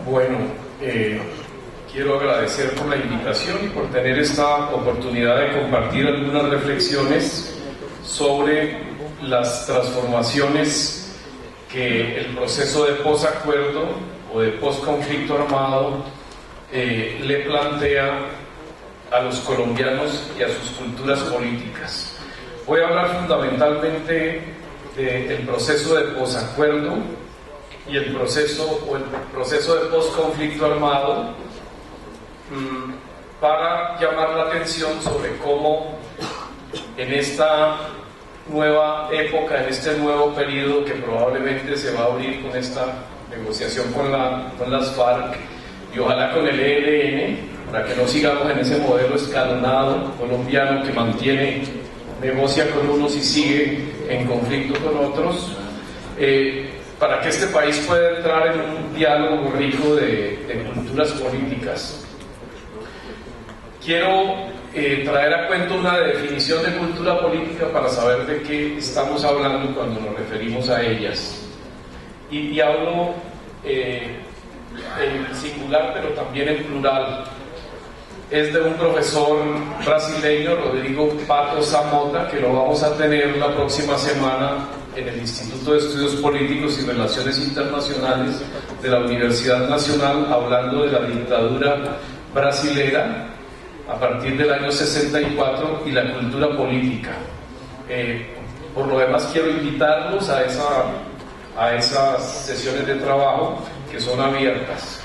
Bueno, quiero agradecer por la invitación y por tener esta oportunidad de compartir algunas reflexiones sobre las transformaciones que el proceso de posacuerdo o de posconflicto armado le plantea a los colombianos y a sus culturas políticas. Voy a hablar fundamentalmente del proceso de posacuerdo y el proceso de posconflicto armado, para llamar la atención sobre cómo en esta nueva época, en este nuevo periodo que probablemente se va a abrir con esta negociación con las FARC y ojalá con el ELN, para que no sigamos en ese modelo escalonado colombiano que negocia con unos y sigue en conflicto con otros, para que este país pueda entrar en un diálogo rico de culturas políticas. Quiero traer a cuento una definición de cultura política para saber de qué estamos hablando cuando nos referimos a ellas. Y hablo en singular, pero también en plural. Es de un profesor brasileño, Rodrigo Pato Zamota, que lo vamos a tener la próxima semana en el Instituto de Estudios Políticos y Relaciones Internacionales de la Universidad Nacional, hablando de la dictadura brasilera a partir del año 64 y la cultura política. Por lo demás, quiero invitarlos a esas sesiones de trabajo que son abiertas.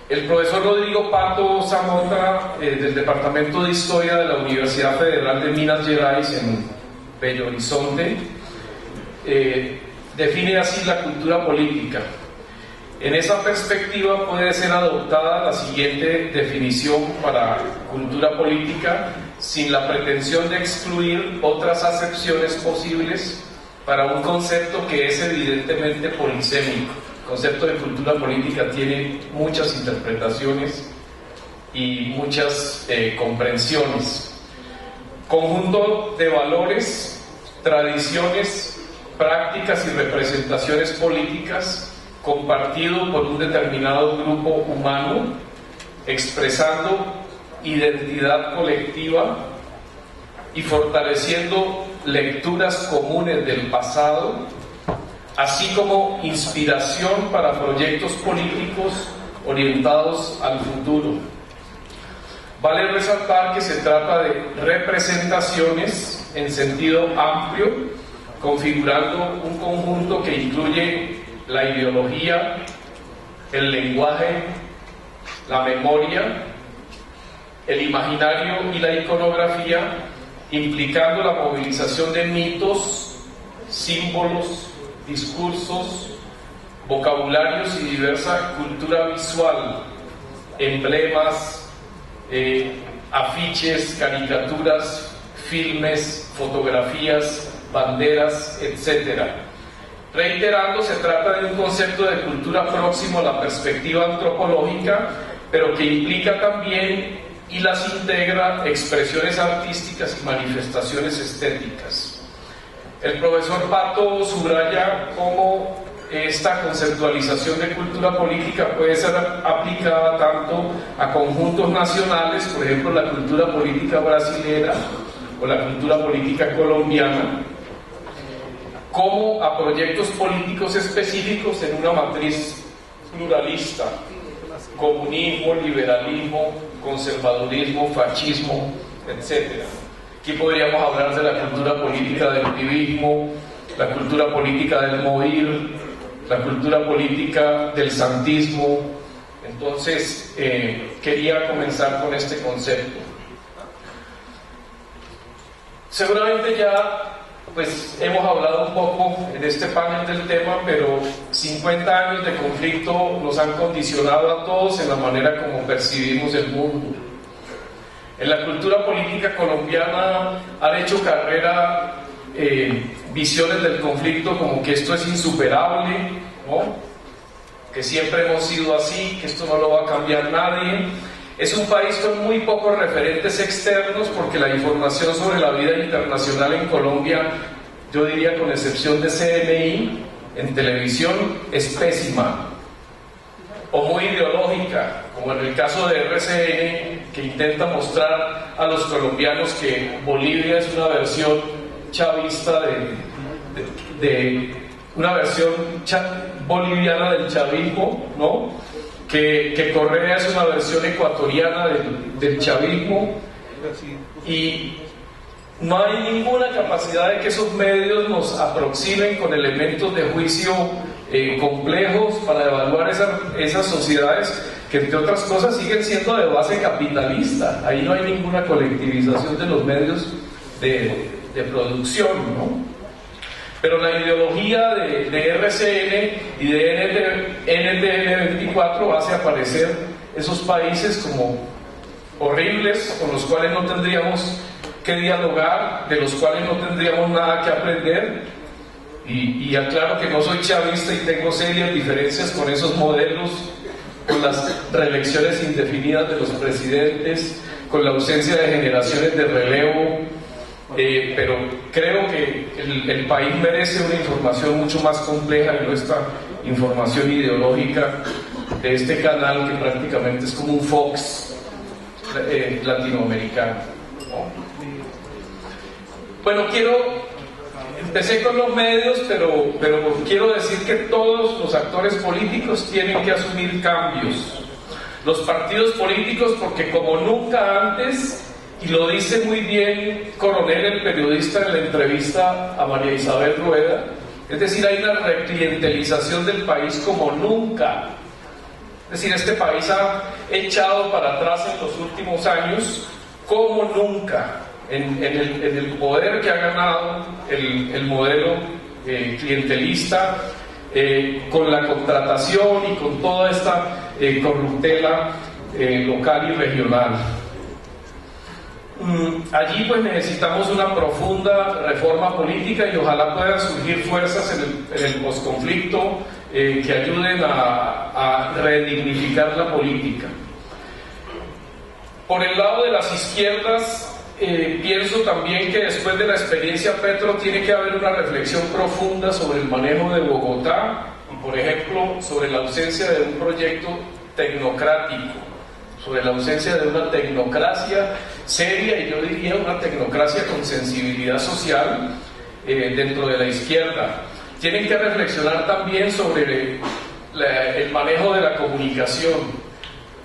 El profesor Rodrigo Pato Zamota, del Departamento de Historia de la Universidad Federal de Minas Gerais en Belo Horizonte, define así la cultura política. En esa perspectiva puede ser adoptada la siguiente definición para cultura política, sin la pretensión de excluir otras acepciones posibles para un concepto que es evidentemente polisémico. El concepto de cultura política tiene muchas interpretaciones y muchas comprensiones. Conjunto de valores, tradiciones, prácticas y representaciones políticas compartido por un determinado grupo humano, expresando identidad colectiva y fortaleciendo lecturas comunes del pasado, así como inspiración para proyectos políticos orientados al futuro. Vale resaltar que se trata de representaciones en sentido amplio, configurando un conjunto que incluye la ideología, el lenguaje, la memoria, el imaginario y la iconografía, implicando la movilización de mitos, símbolos, discursos, vocabularios y diversa cultura visual, emblemas, afiches, caricaturas, filmes, fotografías, banderas, etc. Reiterando, se trata de un concepto de cultura próximo a la perspectiva antropológica, pero que implica también y las integra expresiones artísticas y manifestaciones estéticas. El profesor Pato subraya cómo esta conceptualización de cultura política puede ser aplicada tanto a conjuntos nacionales, por ejemplo la cultura política brasilera o la cultura política colombiana, como a proyectos políticos específicos en una matriz pluralista: comunismo, liberalismo, conservadurismo, fascismo, etc. Aquí podríamos hablar de la cultura política del uribismo, la cultura política del movir, la cultura política del santismo. Entonces, quería comenzar con este concepto. Seguramente ya hemos hablado un poco en este panel del tema, pero 50 años de conflicto nos han condicionado a todos en la manera como percibimos el mundo. En la cultura política colombiana han hecho carrera visiones del conflicto como que esto es insuperable, ¿no? Que siempre hemos sido así, que esto no lo va a cambiar nadie. Es un país con muy pocos referentes externos, porque la información sobre la vida internacional en Colombia, yo diría con excepción de CNI, en televisión, es pésima. o muy ideológica, como en el caso de RCN, que intenta mostrar a los colombianos que Bolivia es una versión chavista de una versión boliviana del chavismo, ¿no? Que Correa es una versión ecuatoriana del chavismo, y no hay ninguna capacidad de que esos medios nos aproximen con elementos de juicio complejos para evaluar esas sociedades que, entre otras cosas, siguen siendo de base capitalista. Ahí no hay ninguna colectivización de los medios de producción, ¿no? Pero la ideología de RCN y de NTN24 hace aparecer esos países como horribles, con los cuales no tendríamos que dialogar, de los cuales no tendríamos nada que aprender. Y aclaro que no soy chavista y tengo serias diferencias con esos modelos, con las reelecciones indefinidas de los presidentes, con la ausencia de generaciones de relevo, pero creo que el país merece una información mucho más compleja y no esta información ideológica de este canal que prácticamente es como un Fox latinoamericano, ¿no? Bueno, empecé con los medios, pero quiero decir que todos los actores políticos tienen que asumir cambios. Los partidos políticos, porque como nunca antes, y lo dice muy bien Coronel, el periodista, en la entrevista a María Isabel Rueda, es decir, hay una reclientelización del país como nunca. Es decir, este país ha echado para atrás en los últimos años como nunca en el poder que ha ganado el modelo clientelista, con la contratación y con toda esta corruptela local y regional. Allí pues necesitamos una profunda reforma política y ojalá puedan surgir fuerzas en el posconflicto que ayuden a redignificar la política. Por el lado de las izquierdas, pienso también que después de la experiencia Petro tiene que haber una reflexión profunda sobre el manejo de Bogotá y, por ejemplo, sobre la ausencia de un proyecto tecnocrático, sobre la ausencia de una tecnocracia seria, y yo diría una tecnocracia con sensibilidad social dentro de la izquierda. Tienen que reflexionar también sobre el manejo de la comunicación.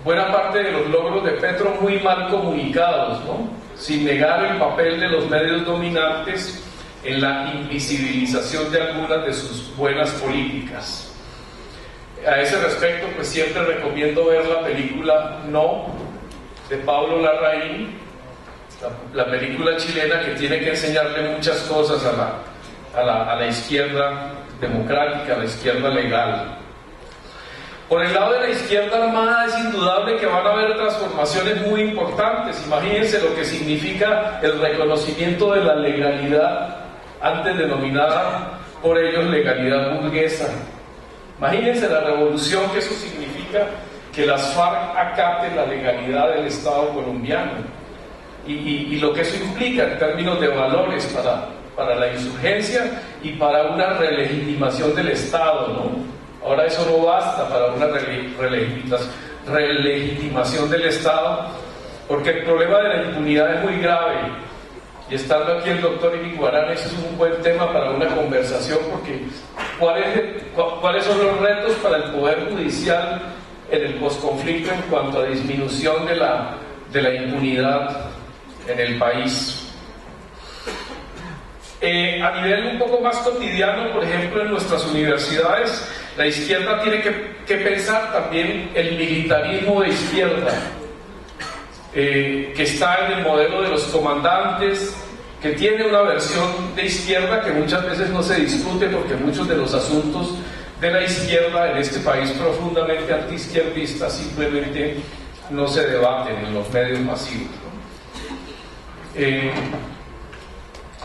Buena parte de los logros de Petro muy mal comunicados, ¿no? Sin negar el papel de los medios dominantes en la invisibilización de algunas de sus buenas políticas. A ese respecto, pues siempre recomiendo ver la película No, de Pablo Larraín, la película chilena que tiene que enseñarle muchas cosas a la izquierda democrática, a la izquierda legal. Por el lado de la izquierda armada es indudable que van a haber transformaciones muy importantes. Imagínense lo que significa el reconocimiento de la legalidad, antes denominada por ellos legalidad burguesa. Imagínense la revolución que eso significa, que las FARC acaten la legalidad del Estado colombiano y lo que eso implica en términos de valores para la insurgencia y para una relegitimación del Estado, ¿no? Ahora eso no basta para una relegitimación del Estado, porque el problema de la impunidad es muy grave. Y estando aquí el doctor Iriguarán, eso es un buen tema para una conversación, porque ¿cuáles son los retos para el Poder Judicial en el posconflicto en cuanto a disminución de la impunidad en el país? A nivel un poco más cotidiano, por ejemplo, en nuestras universidades, la izquierda tiene que pensar también el militarismo de izquierda, que está en el modelo de los comandantes, que tiene una versión de izquierda que muchas veces no se discute porque muchos de los asuntos de la izquierda en este país profundamente antiizquierdista simplemente no se debaten en los medios masivos, ¿no?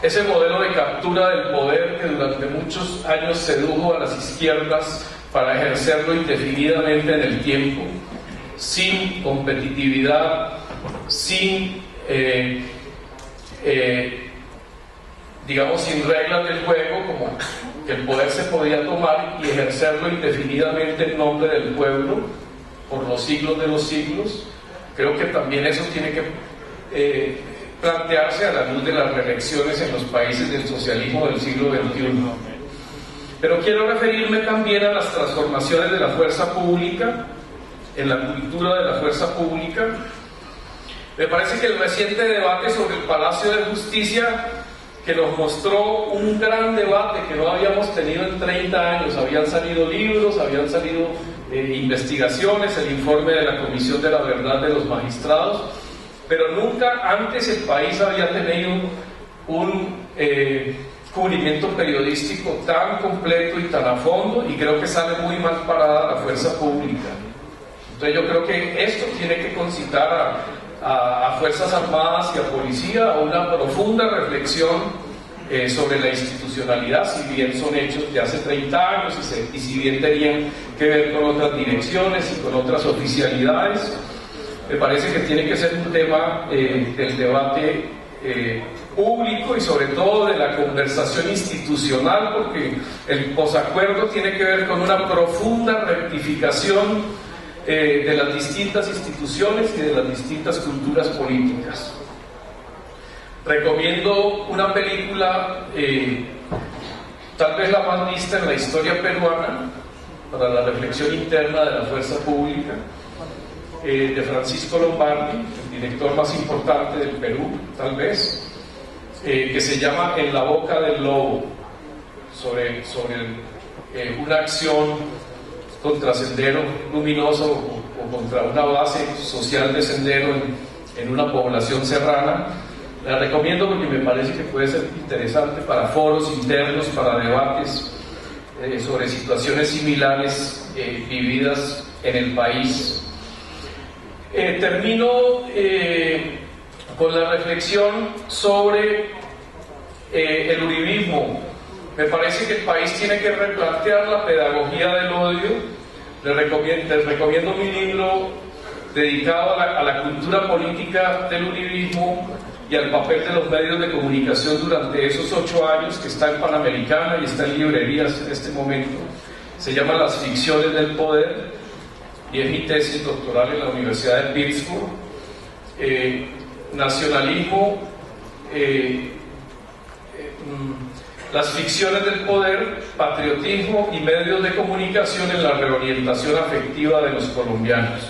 Ese modelo de captura del poder que durante muchos años sedujo a las izquierdas para ejercerlo indefinidamente en el tiempo, sin competitividad, sin digamos, sin reglas del juego, como que el poder se podía tomar y ejercerlo indefinidamente en nombre del pueblo, por los siglos de los siglos. Creo que también eso tiene que plantearse a la luz de las reelecciones en los países del socialismo del siglo XXI. Pero quiero referirme también a las transformaciones de la fuerza pública, en la cultura de la fuerza pública. Me parece que el reciente debate sobre el Palacio de Justicia, que nos mostró un gran debate que no habíamos tenido en 30 años, habían salido libros, habían salido investigaciones, el informe de la Comisión de la Verdad de los Magistrados, pero nunca antes el país había tenido un cubrimiento periodístico tan completo y tan a fondo, y creo que sale muy mal parada la fuerza pública. Entonces yo creo que esto tiene que concitar a Fuerzas Armadas y a Policía a una profunda reflexión sobre la institucionalidad, si bien son hechos de hace 30 años y si bien tenían que ver con otras direcciones y con otras oficialidades. Me parece que tiene que ser un tema del debate público y sobre todo de la conversación institucional, porque el posacuerdo tiene que ver con una profunda rectificación de las distintas instituciones y de las distintas culturas políticas. Recomiendo una película, tal vez la más vista en la historia peruana, para la reflexión interna de la fuerza pública, de Francisco Lombardi, el director más importante del Perú, tal vez, que se llama En la boca del lobo, sobre una acción contra Sendero Luminoso o contra una base social de Sendero en una población serrana. La recomiendo porque me parece que puede ser interesante para foros internos, para debates sobre situaciones similares vividas en el país. Termino con la reflexión sobre el uribismo. Me parece que el país tiene que replantear la pedagogía del odio. Les recomiendo mi libro dedicado a la cultura política del uribismo y al papel de los medios de comunicación durante esos 8 años, que está en Panamericana y está en librerías en este momento. Se llama Las ficciones del poder y es mi tesis doctoral en la Universidad de Pittsburgh. Nacionalismo, las ficciones del poder, patriotismo y medios de comunicación en la reorientación afectiva de los colombianos.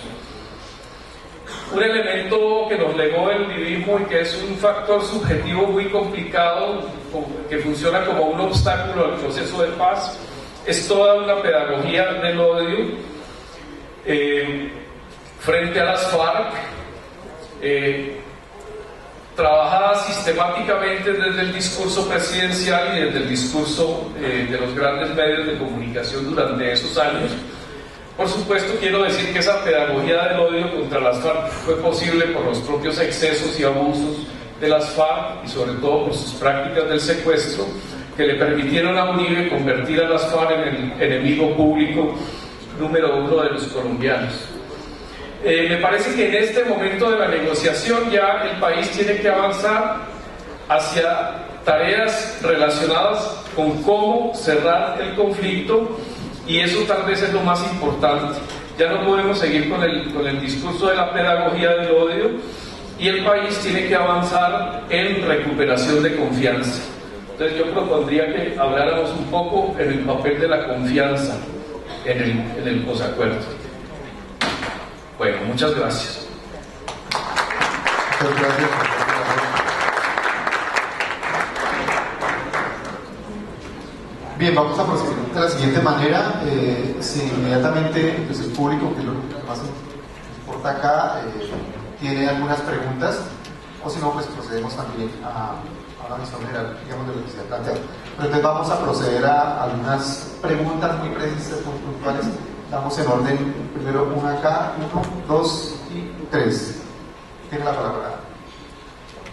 Un elemento que nos legó el uribismo y que es un factor subjetivo muy complicado, que funciona como un obstáculo al proceso de paz, es toda una pedagogía del odio frente a las FARC, trabajada sistemáticamente desde el discurso presidencial y desde el discurso de los grandes medios de comunicación durante esos años. Por supuesto, quiero decir que esa pedagogía del odio contra las FARC fue posible por los propios excesos y abusos de las FARC y sobre todo por sus prácticas del secuestro, que le permitieron a Uribe convertir a las FARC en el enemigo público número 1 de los colombianos. Me parece que en este momento de la negociación ya el país tiene que avanzar hacia tareas relacionadas con cómo cerrar el conflicto, y eso tal vez es lo más importante. Ya no podemos seguir con el discurso de la pedagogía del odio, y el país tiene que avanzar en recuperación de confianza. Entonces yo propondría que habláramos un poco en el papel de la confianza en el posacuerdo. Bueno, muchas gracias. Muchas gracias. Bien, vamos a proceder de la siguiente manera. Si inmediatamente pues, el público, que es lo que más importa acá, tiene algunas preguntas, o si no, pues procedemos también a la visión general, digamos, de lo que se ha planteado. Pero entonces vamos a proceder a algunas preguntas muy precisas, muy puntuales. Damos en orden, primero una acá, 1, 2 y 3. Tiene la palabra.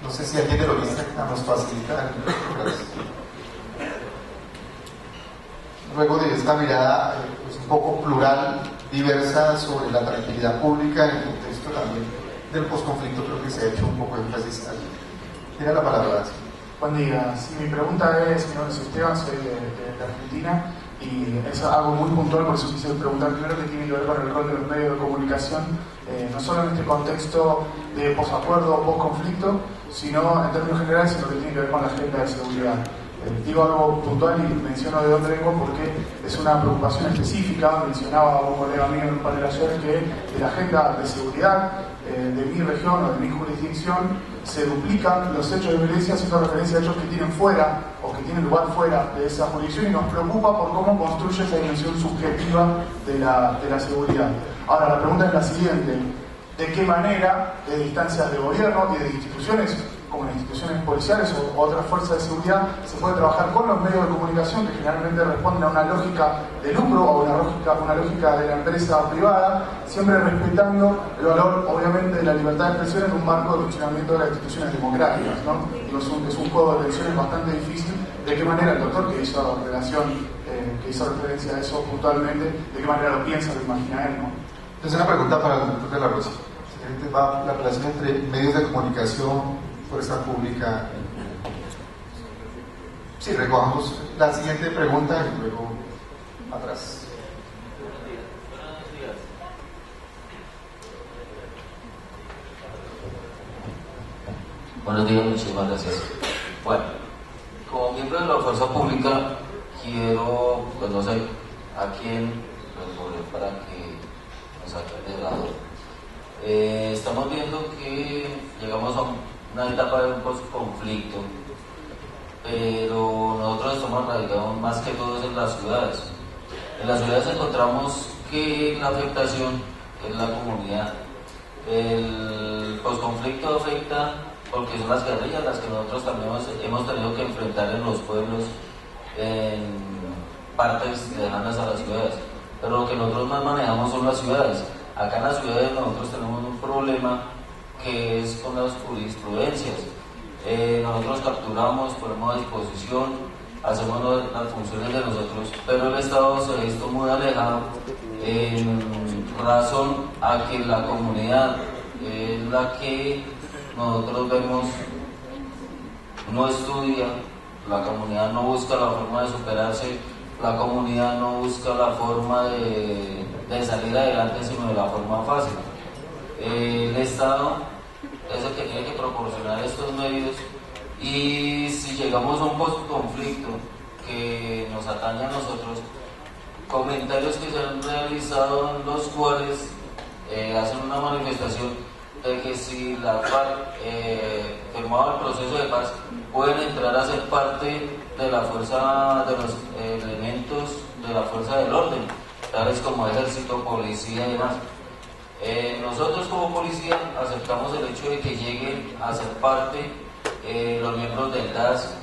No sé si alguien de lo lista nos facilita. Luego de esta mirada pues, un poco plural, diversa sobre la tranquilidad pública en el contexto también del posconflicto, creo que se ha hecho un poco de énfasis allí. Tiene la palabra. Buen día. Sí, mi pregunta es, mi nombre es Esteban, soy de Argentina, y es algo muy puntual, por eso quise preguntar primero que tiene que ver con el rol de los medios de comunicación, no solo en este contexto de posacuerdo o post-conflicto, sino en términos generales en lo que tiene que ver con la agenda de seguridad. Digo algo puntual y menciono de dónde vengo porque es una preocupación específica. Mencionaba un colega mío en un panel ayer que de la agenda de seguridad de mi región o de mi jurisdicción se duplican los hechos de violencia haciendo referencia a hechos que tienen fuera o que tienen lugar fuera de esa jurisdicción, y nos preocupa por cómo construye esa dimensión subjetiva de la seguridad. Ahora, la pregunta es la siguiente: ¿de qué manera, de instancias de gobierno y de instituciones como las instituciones policiales o otras fuerzas de seguridad, se puede trabajar con los medios de comunicación que generalmente responden a una lógica de lucro o una lógica de la empresa privada, siempre respetando el valor, obviamente, de la libertad de expresión en un marco de funcionamiento de las instituciones democráticas, ¿no? Digo, es un juego de tensiones bastante difícil. ¿De qué manera el doctor, que hizo referencia a eso puntualmente, de qué manera lo piensa, lo imagina él, ¿no? Es una pregunta para el doctor de la Rosa. Siguiente va la relación entre medios de comunicación, fuerza pública. Sí, recogamos la siguiente pregunta y luego atrás. Buenos días, muchísimas gracias. Bueno, como miembro de la fuerza pública, quiero, pues no sé a quién responder para que nos saquen de lado. Estamos viendo que llegamos a una etapa de un post-conflicto, pero nosotros estamos radicados más que todos en las ciudades. En las ciudades encontramos que la afectación es la comunidad. El post-conflicto afecta porque son las guerrillas las que nosotros también hemos tenido que enfrentar en los pueblos, en partes lejanas a las ciudades. Pero lo que nosotros más manejamos son las ciudades. Acá en las ciudades nosotros tenemos un problema que es con las jurisprudencias. Nosotros capturamos, ponemos a disposición, hacemos las funciones de nosotros, pero el Estado se ha visto muy alejado en razón a que la comunidad es la que nosotros vemos no estudia, la comunidad no busca la forma de superarse, la comunidad no busca la forma de salir adelante, sino de la forma fácil. El Estado es el que tiene que proporcionar estos medios, y si llegamos a un post-conflicto que nos atañe a nosotros, comentarios que se han realizado en los cuales hacen una manifestación de que si la FARC firmaba el proceso de paz, pueden entrar a ser parte de la fuerza, de los elementos de la fuerza del orden, tales como ejército, policía y demás. Nosotros como policía aceptamos el hecho de que lleguen a ser parte los miembros del DAS,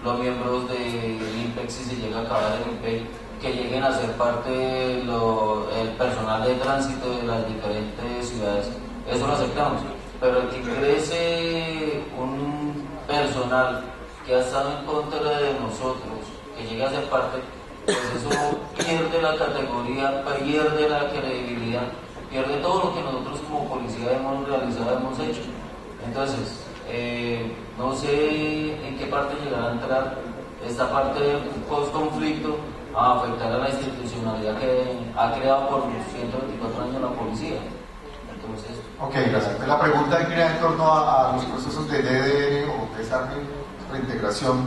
los miembros del IMPEC, si se llega a acabar el IMPEC, que lleguen a ser parte el personal de tránsito de las diferentes ciudades. Eso lo aceptamos, pero el que ingrese un personal que ha estado en contra de nosotros, que llegue a ser parte, pues eso pierde la categoría, pierde la credibilidad, pierde todo lo que nosotros como policía hemos realizado, hemos hecho. Entonces, no sé en qué parte llegará a entrar esta parte del post-conflicto a afectar a la institucionalidad que ha creado por 124 años la policía. Entonces, ok, gracias. La pregunta gira en torno a los procesos de DDR o desarme, reintegración,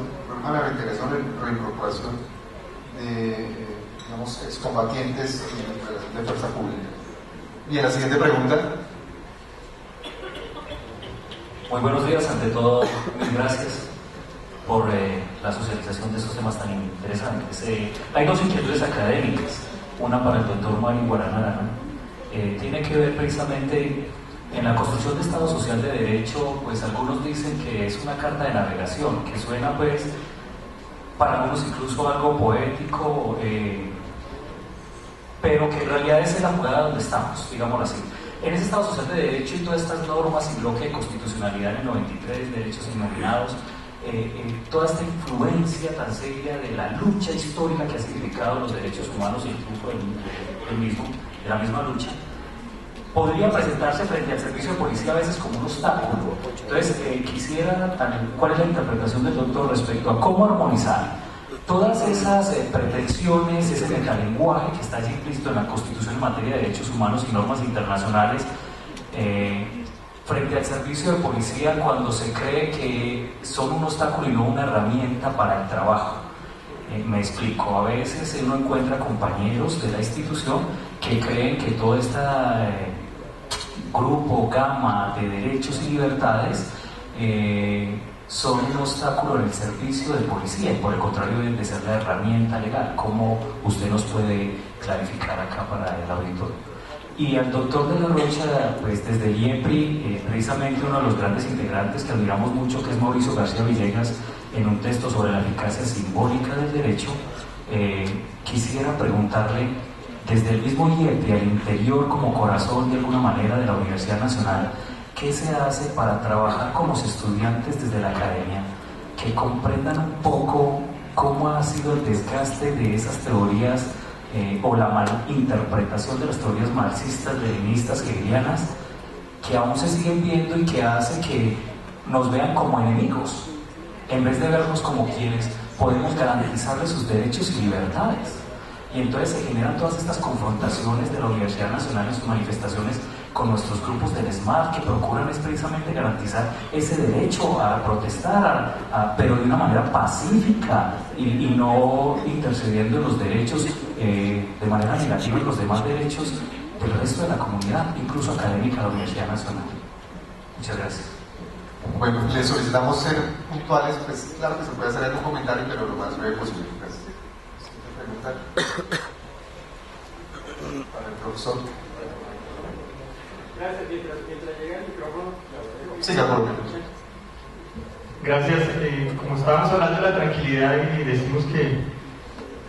reincorporación de, digamos, excombatientes de fuerza pública. Bien, la siguiente pregunta. Muy buenos días, ante todo, gracias por la socialización de esos temas tan interesantes. Hay dos inquietudes académicas, una para el doctor Mario Guaranara, tiene que ver precisamente en la construcción de Estado Social de Derecho. Pues algunos dicen que es una carta de navegación, que suena pues para algunos incluso algo poético, pero que en realidad es en la jugada donde estamos, digámoslo así. En ese Estado Social de Derecho y todas estas normas y bloque de constitucionalidad en el 93, derechos innominados, toda esta influencia tan seria de la lucha histórica que ha significado los derechos humanos e incluso de la misma lucha, podría presentarse frente al servicio de policía a veces como un obstáculo. Entonces, quisiera también, ¿cuál es la interpretación del doctor respecto a cómo armonizar todas esas pretensiones, ese metalenguaje que está allí implícito en la Constitución en materia de derechos humanos y normas internacionales, frente al servicio de policía cuando se cree que son un obstáculo y no una herramienta para el trabajo. Me explico, a veces uno encuentra compañeros de la institución que creen que todo este grupo, gama de derechos y libertades son un obstáculo en el servicio de policía y por el contrario deben de ser la herramienta legal. ¿Cómo usted nos puede clarificar acá para el auditorio? Y al doctor de la Rocha, pues desde el IEPRI, precisamente uno de los grandes integrantes que admiramos mucho, que es Mauricio García Villegas, en un texto sobre la eficacia simbólica del derecho, quisiera preguntarle, desde el mismo IEPRI, al interior como corazón de alguna manera de la Universidad Nacional, ¿qué se hace para trabajar con los estudiantes desde la academia que comprendan un poco cómo ha sido el desgaste de esas teorías o la malinterpretación de las teorías marxistas, leninistas, hegelianas, que aún se siguen viendo y que hace que nos vean como enemigos, en vez de vernos como quienes podemos garantizarles sus derechos y libertades? Y entonces se generan todas estas confrontaciones de la Universidad Nacional en sus manifestaciones con nuestros grupos del SMART, que procuran es precisamente garantizar ese derecho a protestar, pero de una manera pacífica y no intercediendo en los derechos de manera negativa en los demás derechos del resto de la comunidad, incluso académica de la Universidad Nacional. Muchas gracias. Bueno, les solicitamos ser puntuales, pues claro que se puede hacer algún comentario, pero lo más breve posible. Gracias. Pregunta para el profesor. Gracias, mientras llega el micrófono. Siga, por favor. Gracias. Como estábamos hablando de la tranquilidad y decimos que,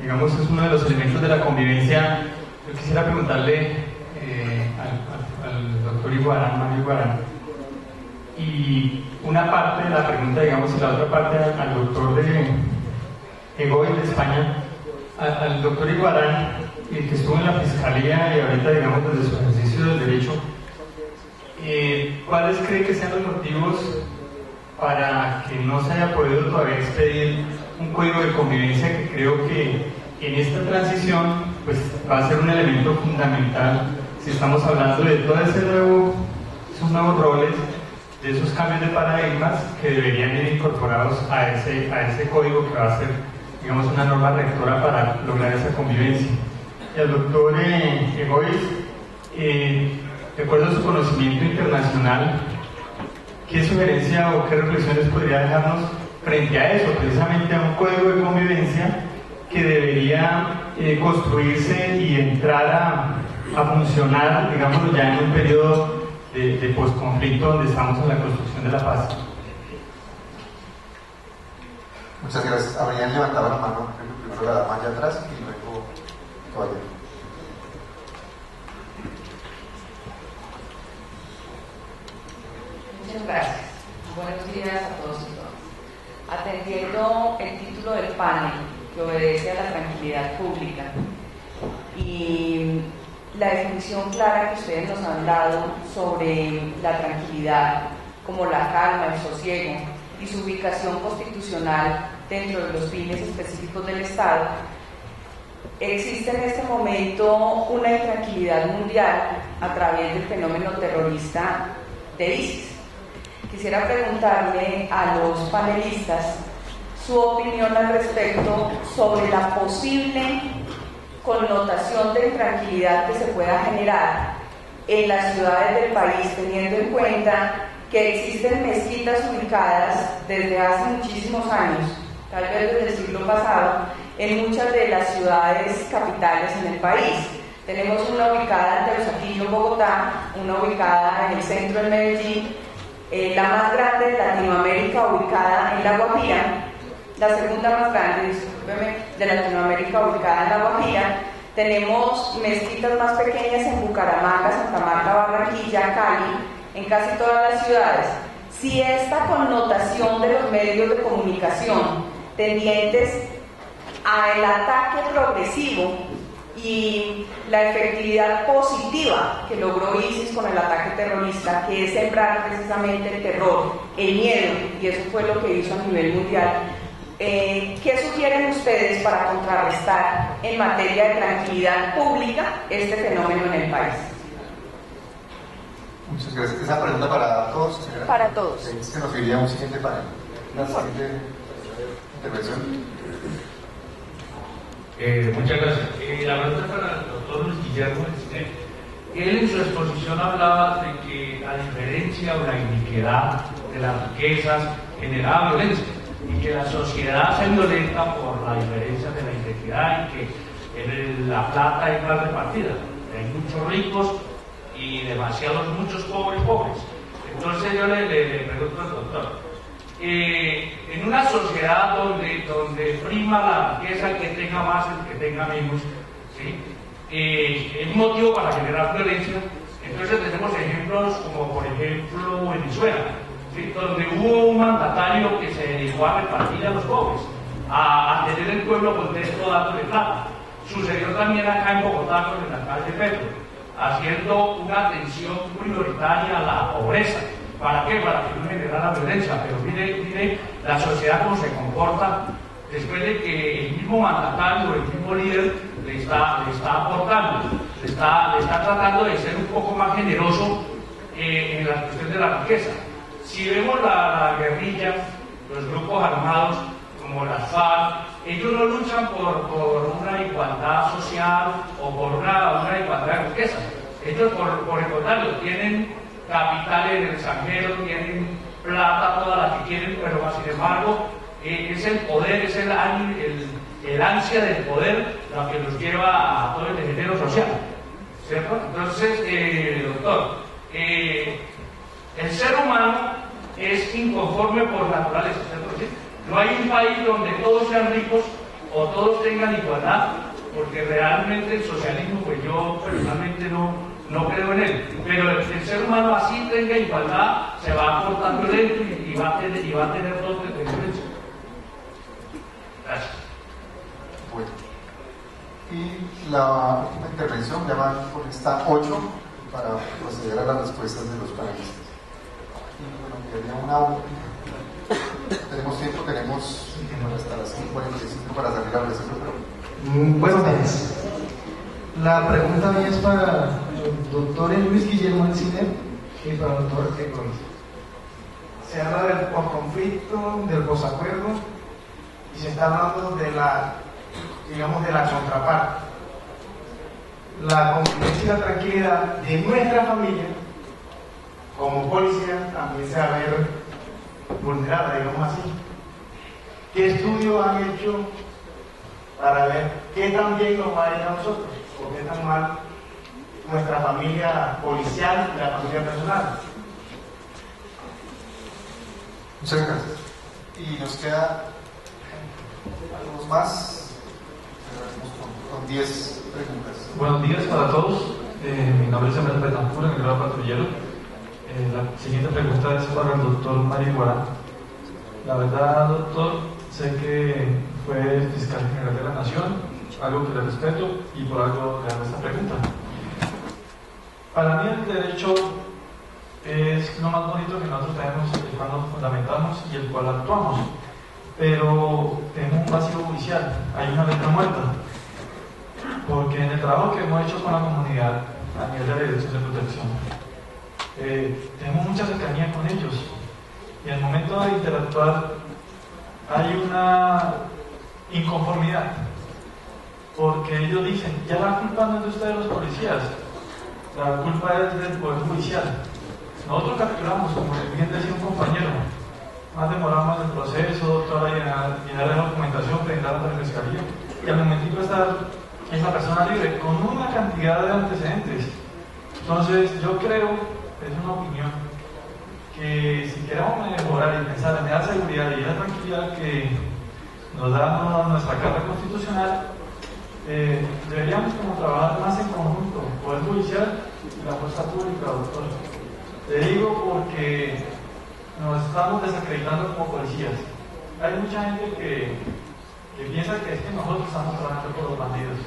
digamos, es uno de los elementos de la convivencia, yo quisiera preguntarle al doctor Iguarán, Mario Iguarán, y una parte de la pregunta, digamos, y la otra parte al doctor de Egoy de España, al doctor Iguarán, que estuvo en la Fiscalía y ahorita, digamos, desde su ejercicio del derecho, ¿cuáles cree que sean los motivos para que no se haya podido todavía expedir un código de convivencia que creo que en esta transición pues, va a ser un elemento fundamental si estamos hablando de todo esos nuevos roles, de esos cambios de paradigmas que deberían ir incorporados a ese código que va a ser, digamos, una norma rectora para lograr esa convivencia? Y al doctor Egois, de acuerdo a su conocimiento internacional, ¿qué sugerencia o qué reflexiones podría dejarnos frente a eso, precisamente a un código de convivencia que debería construirse y entrar a funcionar, digamos, ya en un periodo de posconflicto donde estamos en la construcción de la paz? Muchas gracias. Habrían levantado la mano, primero la dama allá atrás y luego todavía. Muchas gracias. Buenos días a todos y todas. Atendiendo el título del panel, que obedece a la tranquilidad pública, y la definición clara que ustedes nos han dado sobre la tranquilidad como la calma, el sosiego y su ubicación constitucional dentro de los fines específicos del Estado, existe en este momento una intranquilidad mundial a través del fenómeno terrorista de ISIS. Quisiera preguntarle a los panelistas su opinión al respecto sobre la posible connotación de intranquilidad que se pueda generar en las ciudades del país, teniendo en cuenta que existen mezquitas ubicadas desde hace muchísimos años, tal vez desde el siglo pasado, en muchas de las ciudades capitales en el país. Tenemos una ubicada en Teusaquillo, Bogotá, una ubicada en el centro de Medellín, la más grande de Latinoamérica ubicada en La Guajira, la segunda más grande, discúlpeme, de Latinoamérica ubicada en La Guajira. Tenemos mezquitas más pequeñas en Bucaramanga, Santa Marta, Barranquilla, Cali, en casi todas las ciudades. Si esta connotación de los medios de comunicación tendientes al ataque progresivo y la efectividad positiva que logró ISIS con el ataque terrorista, que es sembrar precisamente el terror, el miedo, y eso fue lo que hizo a nivel mundial, ¿qué sugieren ustedes para contrarrestar en materia de tranquilidad pública este fenómeno en el país? Muchas gracias. ¿Esa pregunta para todos, señora? Para todos. Es que nos iría un siguiente panel. La siguiente intervención. Muchas gracias. La pregunta es para el doctor Luis Guillermo. Él en su exposición hablaba de que la diferencia o la iniquidad de las riquezas generaba violencia y que la sociedad se violenta por la diferencia de la inequidad y que la plata es mal repartida. Hay muchos ricos y demasiados muchos pobres. Entonces yo le pregunto al doctor, en una sociedad donde prima la riqueza, el que tenga más, el que tenga menos, ¿sí? Es un motivo para generar violencia. Entonces tenemos ejemplos como por ejemplo Venezuela, ¿sí? Donde hubo un mandatario que se dedicó a repartir a los pobres, a tener el pueblo contento dándole plata. Sucedió también acá en Bogotá con el alcalde Petro, haciendo una atención prioritaria a la pobreza. ¿Para qué? Para que no generara violencia. Pero mire la sociedad cómo se comporta después de que el mismo mandatario, el mismo líder le está aportando, le está tratando de ser un poco más generoso en la cuestión de la riqueza. Si vemos la guerrilla, los grupos armados como las FARC, ellos no luchan por una igualdad social o por una igualdad de riqueza. Ellos por el contrario tienen capitales en el extranjero, tienen plata toda la que quieren, pero sin embargo es el poder, es el ansia del poder lo que los lleva a todo el degenero social, ¿cierto? Entonces, doctor, el ser humano es inconforme por naturaleza, ¿cierto? ¿Sí? No hay un país donde todos sean ricos o todos tengan igualdad, porque realmente el socialismo, pues yo personalmente no creo en él, pero el ser humano así tenga igualdad, se va a portar violento y va a tener dotes de violencia. Gracias. Bueno. Y la última intervención, ya van por esta 8, para proceder a las respuestas de los panelistas. Y bueno, tenemos tiempo, tenemos hasta las 5:45 para salir a ofrecer la pregunta. Buenos días. La pregunta mía es para el doctor Luis Guillermo Enciner y para el doctor Egoíz. Se habla del posconflicto, del posacuerdo, y se está hablando de la contraparte. La convivencia y la tranquilidad de nuestra familia, como policía, también se va a ver vulnerada, digamos así. ¿Qué estudios han hecho para ver qué tan bien nos va a ir a nosotros o qué tan mal nuestra familia policial y la familia personal? Muchas gracias. Y nos queda algunos más. Con 10 preguntas. Buenos días para todos. Mi nombre es Emilio Betancur, el grado patrullero. La siguiente pregunta es para el doctor Mario Iguarán. La verdad, doctor, sé que fue el fiscal general de la Nación, algo que le respeto y por algo le hago esta pregunta. Para mí el derecho es lo más bonito que nosotros tenemos, el cual nos fundamentamos y el cual actuamos. Pero tenemos un vacío judicial, hay una letra muerta. Porque en el trabajo que hemos hecho con la comunidad a nivel de derechos de protección, tenemos mucha cercanía con ellos. Y en el momento de interactuar hay una inconformidad. Porque ellos dicen, ya la culpa no es de ustedes los policías, la culpa es del Poder Judicial. Nosotros capturamos, como bien decía un compañero, más demoramos en el proceso, toda la llenar de documentación, presentar a la fiscalía, y al momentito de estar es la persona libre, con una cantidad de antecedentes. Entonces, yo creo, es una opinión, que si queremos mejorar y pensar en la seguridad y la tranquilidad que nos da nuestra Carta Constitucional, deberíamos como trabajar más en conjunto, Poder Judicial y la fuerza pública, doctor. Le digo porque nos estamos desacreditando como policías. Hay mucha gente que piensa que es que nosotros estamos trabajando por los bandidos,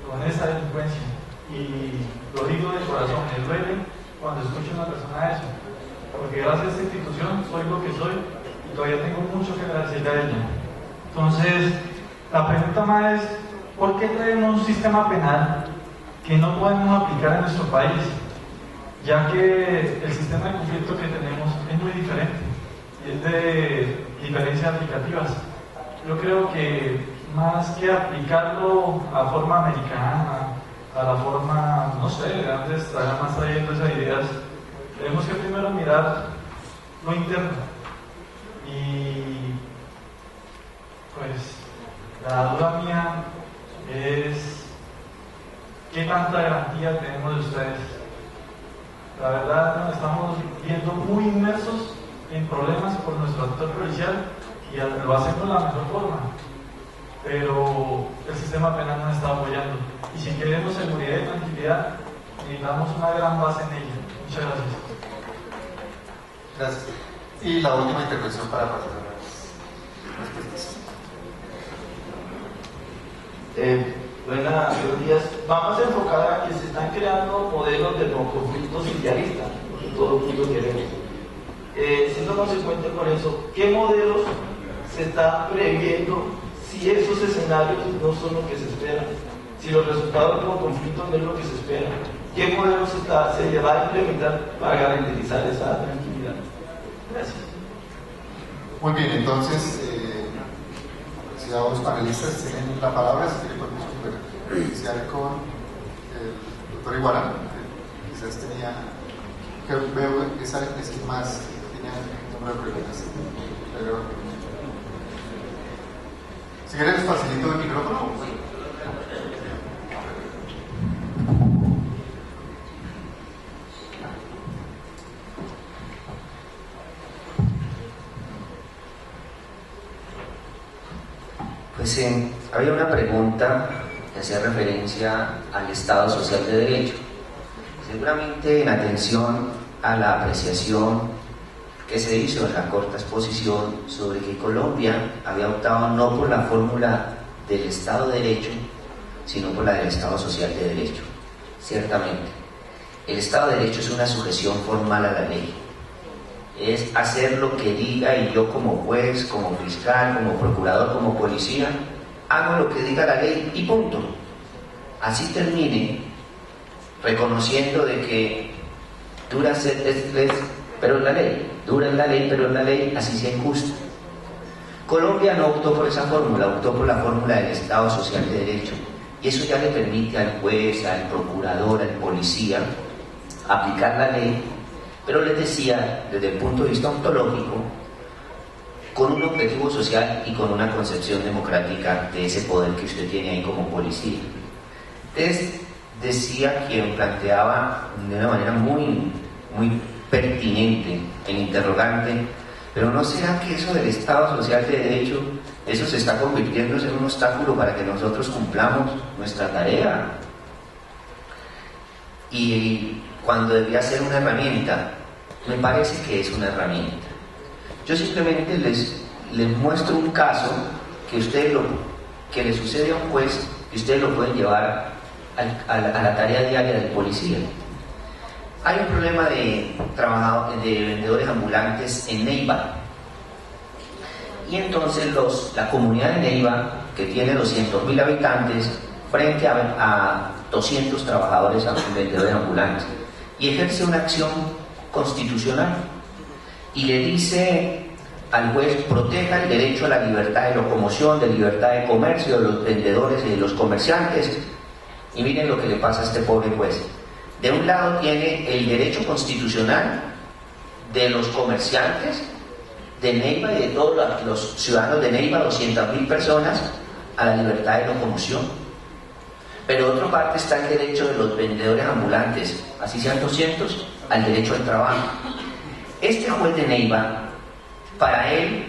con esta delincuencia. Y lo digo de corazón, me duele cuando escucho a una persona eso, porque gracias a esta institución soy lo que soy y todavía tengo mucho que agradecerle a ella. Entonces, la pregunta más es, ¿por qué tenemos un sistema penal que no podemos aplicar en nuestro país? Ya que el sistema de conflicto que tenemos es muy diferente y es de diferencias aplicativas. Yo creo que más que aplicarlo a forma americana, a la forma, no sé, antes estaban más trayendo esas ideas, tenemos que primero mirar lo interno. Y pues la duda mía es ¿qué tanta garantía tenemos de ustedes? La verdad nos estamos viendo muy inmersos en problemas por nuestro actor policial y lo hacemos de la mejor forma, pero el sistema penal nos está apoyando y si queremos seguridad y tranquilidad necesitamos una gran base en ella. Muchas gracias. Gracias. Y la última intervención para pasar las respuestas. Buenos días. Vamos a enfocar a que se están creando modelos de no conflicto socialista, que todo el mundo queremos. Siendo consecuente con eso, ¿qué modelos se están previendo si esos escenarios no son lo que se espera? Si los resultados del conflicto no es lo que se espera, ¿qué modelos se va a implementar para garantizar esa tranquilidad? Gracias. Muy bien, entonces, si los panelistas tienen la palabra, si quieren podemos iniciar con el doctor Iguarán, que quizás tenía, que veo que es que más tenía el número de preguntas. Pero, si quieren les facilito el micrófono. Pues había una pregunta que hacía referencia al Estado Social de Derecho. Seguramente en atención a la apreciación que se hizo en la corta exposición sobre que Colombia había optado no por la fórmula del Estado de Derecho, sino por la del Estado Social de Derecho. Ciertamente, el Estado de Derecho es una sujeción formal a la ley. Es hacer lo que diga y yo como juez, como fiscal, como procurador, como policía, hago lo que diga la ley y punto. Así termine reconociendo de que dura pero es la ley, dura en la ley, pero en la ley, así sea injusta. Colombia no optó por esa fórmula, optó por la fórmula del Estado Social de Derecho. Y eso ya le permite al juez, al procurador, al policía aplicar la ley, pero les decía, desde el punto de vista ontológico, con un objetivo social y con una concepción democrática de ese poder que usted tiene ahí como policía. Entonces, decía quien planteaba de una manera muy pertinente el interrogante, pero ¿no será que eso del Estado Social de Derecho, eso se está convirtiendo en un obstáculo para que nosotros cumplamos nuestra tarea? Y cuando debía ser una herramienta, me parece que es una herramienta. Yo simplemente les muestro un caso que le sucede a un juez y ustedes lo pueden llevar a la tarea diaria del policía. Hay un problema de vendedores ambulantes en Neiva. Y entonces la comunidad de Neiva, que tiene 200.000 habitantes, frente a 200 trabajadores vendedores ambulantes, y ejerce una acción constitucional y le dice al juez: proteja el derecho a la libertad de locomoción, de libertad de comercio de los vendedores y de los comerciantes. Y miren lo que le pasa a este pobre juez. De un lado tiene el derecho constitucional de los comerciantes de Neiva y de todos los ciudadanos de Neiva, 200.000 personas, a la libertad de locomoción. Pero de otra parte está el derecho de los vendedores ambulantes, así sean 200, al derecho al trabajo. Este juez de Neiva, para él,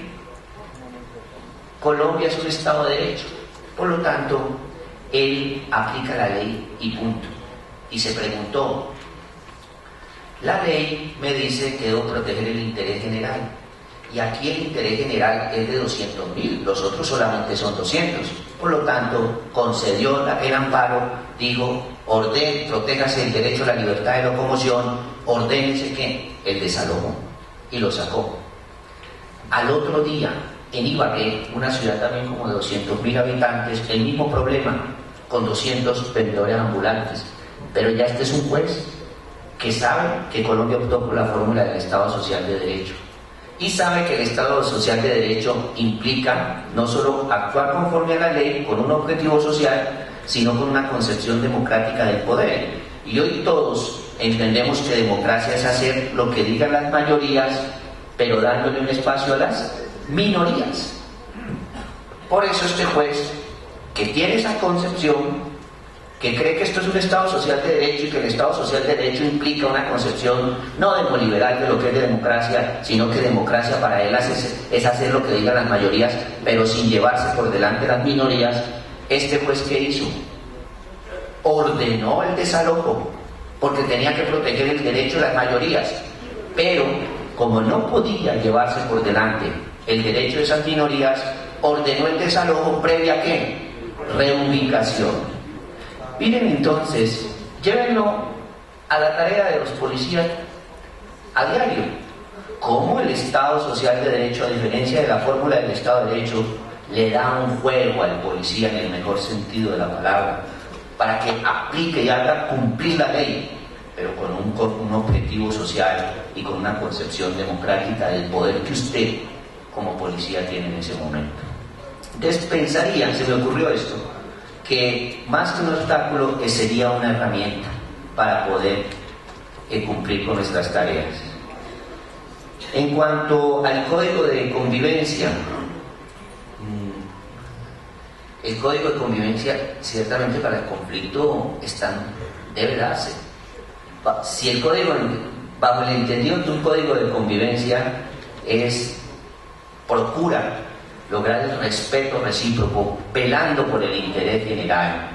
Colombia es un Estado de Derecho. Por lo tanto, él aplica la ley y punto. Y se preguntó: la ley me dice que debo proteger el interés general, y aquí el interés general es de 200.000, los otros solamente son 200. Por lo tanto, concedió el amparo, dijo: protéjase el derecho a la libertad de locomoción, ordénese que el desalojo, y lo sacó. Al otro día, en Ibagué, una ciudad también como de 200.000 habitantes, el mismo problema, con 200 vendedores ambulantes. Pero ya este es un juez que sabe que Colombia optó por la fórmula del Estado Social de Derecho. Y sabe que el Estado Social de Derecho implica no solo actuar conforme a la ley, con un objetivo social, sino con una concepción democrática del poder. Y hoy todos entendemos que democracia es hacer lo que digan las mayorías, pero dándole un espacio a las minorías. Por eso este juez, que tiene esa concepción, que cree que esto es un Estado Social de Derecho y que el Estado Social de Derecho implica una concepción no demoliberal de lo que es de democracia, sino que democracia para él es hacer lo que digan las mayorías, pero sin llevarse por delante las minorías. Este juez, ¿qué hizo? Ordenó el desalojo, porque tenía que proteger el derecho de las mayorías, pero como no podía llevarse por delante el derecho de esas minorías, ordenó el desalojo previa a ¿qué? Reubicación. Miren entonces, llévenlo a la tarea de los policías a diario. ¿Cómo el Estado Social de Derecho, a diferencia de la fórmula del Estado de Derecho, le da un juego al policía en el mejor sentido de la palabra, para que aplique y haga cumplir la ley, pero con un objetivo social y con una concepción democrática del poder que usted como policía tiene en ese momento? Entonces pensaría, se me ocurrió esto, que más que un obstáculo sería una herramienta para poder cumplir con nuestras tareas. En cuanto al código de convivencia, el código de convivencia ciertamente para el conflicto debe darse. Si el código, bajo el entendido que un código de convivencia procura lograr el respeto recíproco, velando por el interés general.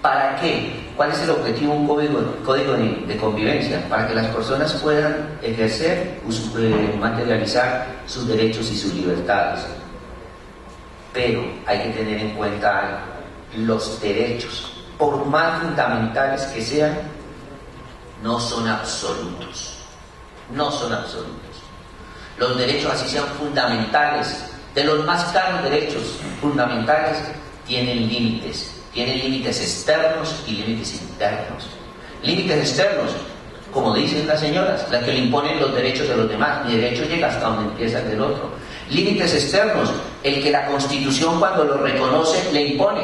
¿Para qué? ¿Cuál es el objetivo de un código de convivencia? Para que las personas puedan ejercer, materializar sus derechos y sus libertades. Pero hay que tener en cuenta los derechos, por más fundamentales que sean, no son absolutos. No son absolutos. Los derechos, así sean fundamentales, de los más caros derechos fundamentales, tienen límites externos y límites internos. Límites externos, como dicen las señoras, las que le imponen los derechos de los demás. Mi derecho llega hasta donde empieza el del otro. Límites externos, el que la Constitución cuando lo reconoce le impone.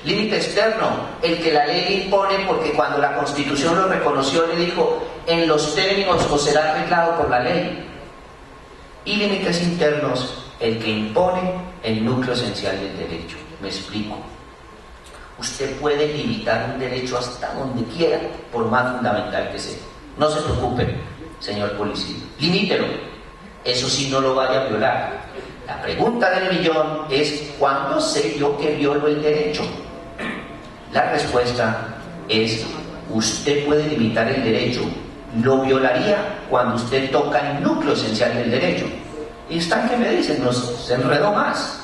Límite externo, el que la ley le impone porque cuando la Constitución lo reconoció le dijo en los términos o será arreglado por la ley. Y límites internos, el que impone el núcleo esencial del derecho. Me explico. Usted puede limitar un derecho hasta donde quiera, por más fundamental que sea. No se preocupe, señor policía. Limítelo. Eso sí, no lo vaya a violar. La pregunta del millón es: ¿cuándo sé yo que violo el derecho? La respuesta es: usted puede limitar el derecho. Lo violaría cuando usted toca el núcleo esencial del derecho. Y están que me dicen, se enredó más.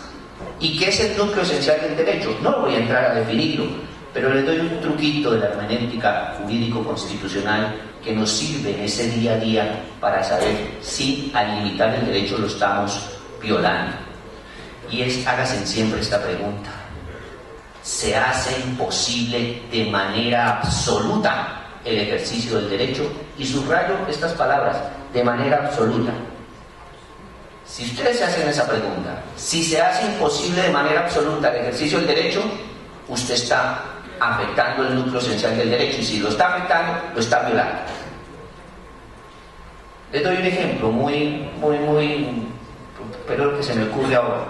¿Y qué es el núcleo esencial del derecho? No voy a entrar a definirlo, pero les doy un truquito de la hermenéutica jurídico-constitucional que nos sirve en ese día a día para saber si al limitar el derecho lo estamos violando. Y hágase siempre esta pregunta: ¿se hace imposible de manera absoluta el ejercicio del derecho? Y subrayo estas palabras: de manera absoluta. Si ustedes se hacen esa pregunta, si se hace imposible de manera absoluta el ejercicio del derecho, usted está afectando el núcleo esencial del derecho, y si lo está afectando, lo está violando. Les doy un ejemplo pero que se me ocurre ahora.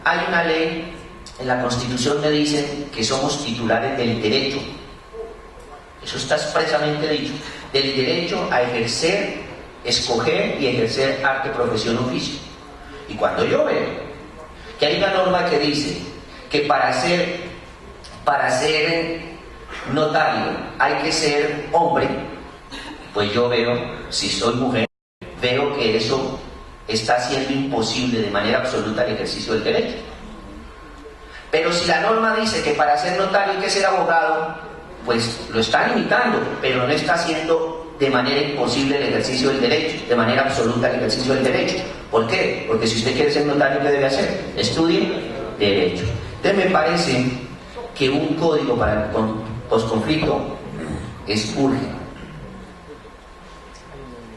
Hay una ley, en la Constitución me dicen que somos titulares del derecho. Eso está expresamente dicho, del derecho a ejercer, escoger y ejercer arte, profesión, oficio. Y cuando yo veo que hay una norma que dice que para ser notario hay que ser hombre, pues yo veo, si soy mujer, veo que eso está haciendo imposible de manera absoluta el ejercicio del derecho. Pero si la norma dice que para ser notario hay que ser abogado, pues lo está limitando, pero no está haciendo de manera imposible el ejercicio del derecho, de manera absoluta el ejercicio del derecho. ¿Por qué? Porque si usted quiere ser notario, ¿qué debe hacer? Estudie Derecho. Entonces me parece que un código para el posconflicto es urgente.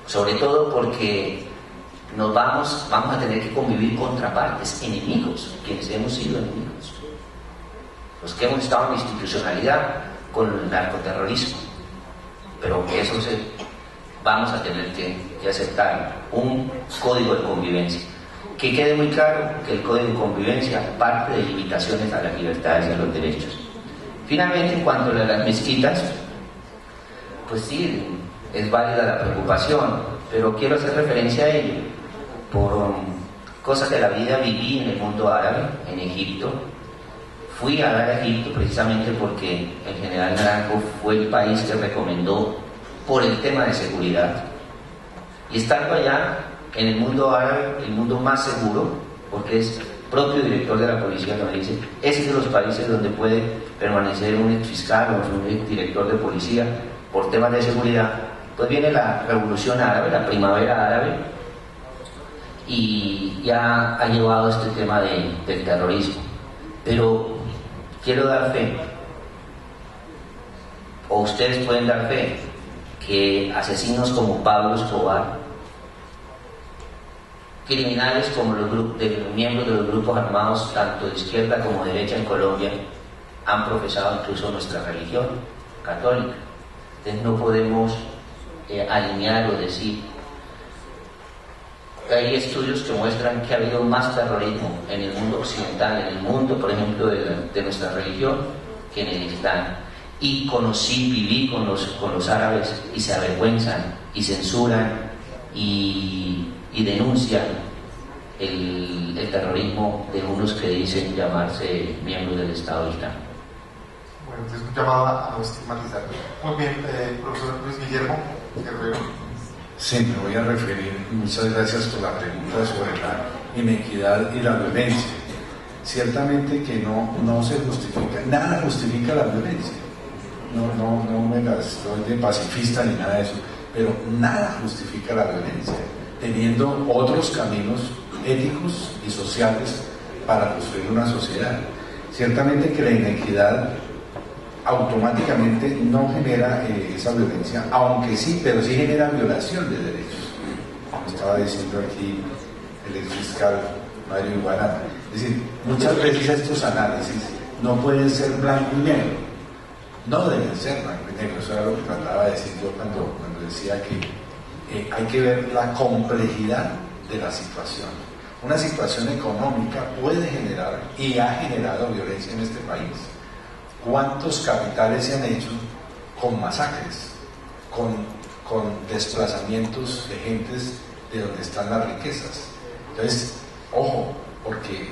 Sobre todo porque nos vamos a tener que convivir contra partes, enemigos, quienes hemos sido enemigos. Los que hemos estado en institucionalidad con el narcoterrorismo. Pero que eso vamos a tener que aceptar un código de convivencia. Que quede muy claro que el código de convivencia parte de limitaciones a las libertades y a los derechos. Finalmente, en cuanto a las mezquitas, pues sí, es válida la preocupación, pero quiero hacer referencia a ello por cosas de la vida. Viví en el mundo árabe, en Egipto. Fui a dar a Egipto precisamente porque el general Naranjo fue el país que recomendó por el tema de seguridad. Y estando allá, en el mundo árabe, el mundo más seguro, porque es propio director de la policía que me dice, ese es de los países donde puede permanecer un exfiscal o un exdirector de policía por temas de seguridad. Pues viene la revolución árabe, la primavera árabe, y ya ha llevado este tema del terrorismo. Pero quiero dar fe, o ustedes pueden dar fe, que asesinos como Pablo Escobar, criminales como los miembros de los grupos armados, tanto de izquierda como de derecha en Colombia, han profesado incluso nuestra religión católica. Entonces no podemos alinear o decir. Hay estudios que muestran que ha habido más terrorismo en el mundo occidental, en el mundo, por ejemplo, de nuestra religión, que en el Islam. Y viví con los árabes y se avergüenzan y censuran y denuncian el terrorismo de unos que dicen llamarse miembros del Estado Islámico. Bueno, entonces un llamado a no estigmatizar. Muy bien, profesor Luis Guillermo Guerrero. Sí, me voy a referir, muchas gracias por la pregunta sobre la inequidad y la violencia. Ciertamente que no se justifica, nada justifica la violencia. No me las doy de pacifista ni nada de eso, pero nada justifica la violencia, teniendo otros caminos éticos y sociales para construir una sociedad. Ciertamente que la inequidad automáticamente no genera esa violencia, aunque sí, pero sí genera violación de derechos. Como estaba diciendo aquí el exfiscal Mario Iguarán. Es decir, muchas veces estos análisis no pueden ser blanco y negro. No deben ser blanco y negro. Eso era lo que trataba de decir yo cuando decía que hay que ver la complejidad de la situación. Una situación económica puede generar y ha generado violencia en este país. ¿Cuántos capitales se han hecho con masacres, con desplazamientos de gentes de donde están las riquezas? Entonces, ojo, porque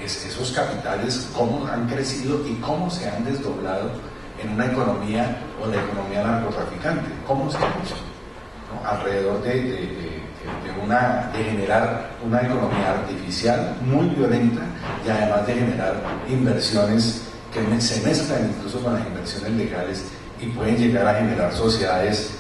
esos capitales, cómo han crecido y cómo se han desdoblado en una economía o la economía narcotraficante, cómo se han hecho, ¿no? Alrededor de generar una economía artificial muy violenta y además de generar inversiones que se mezclan incluso con las inversiones legales y pueden llegar a generar sociedades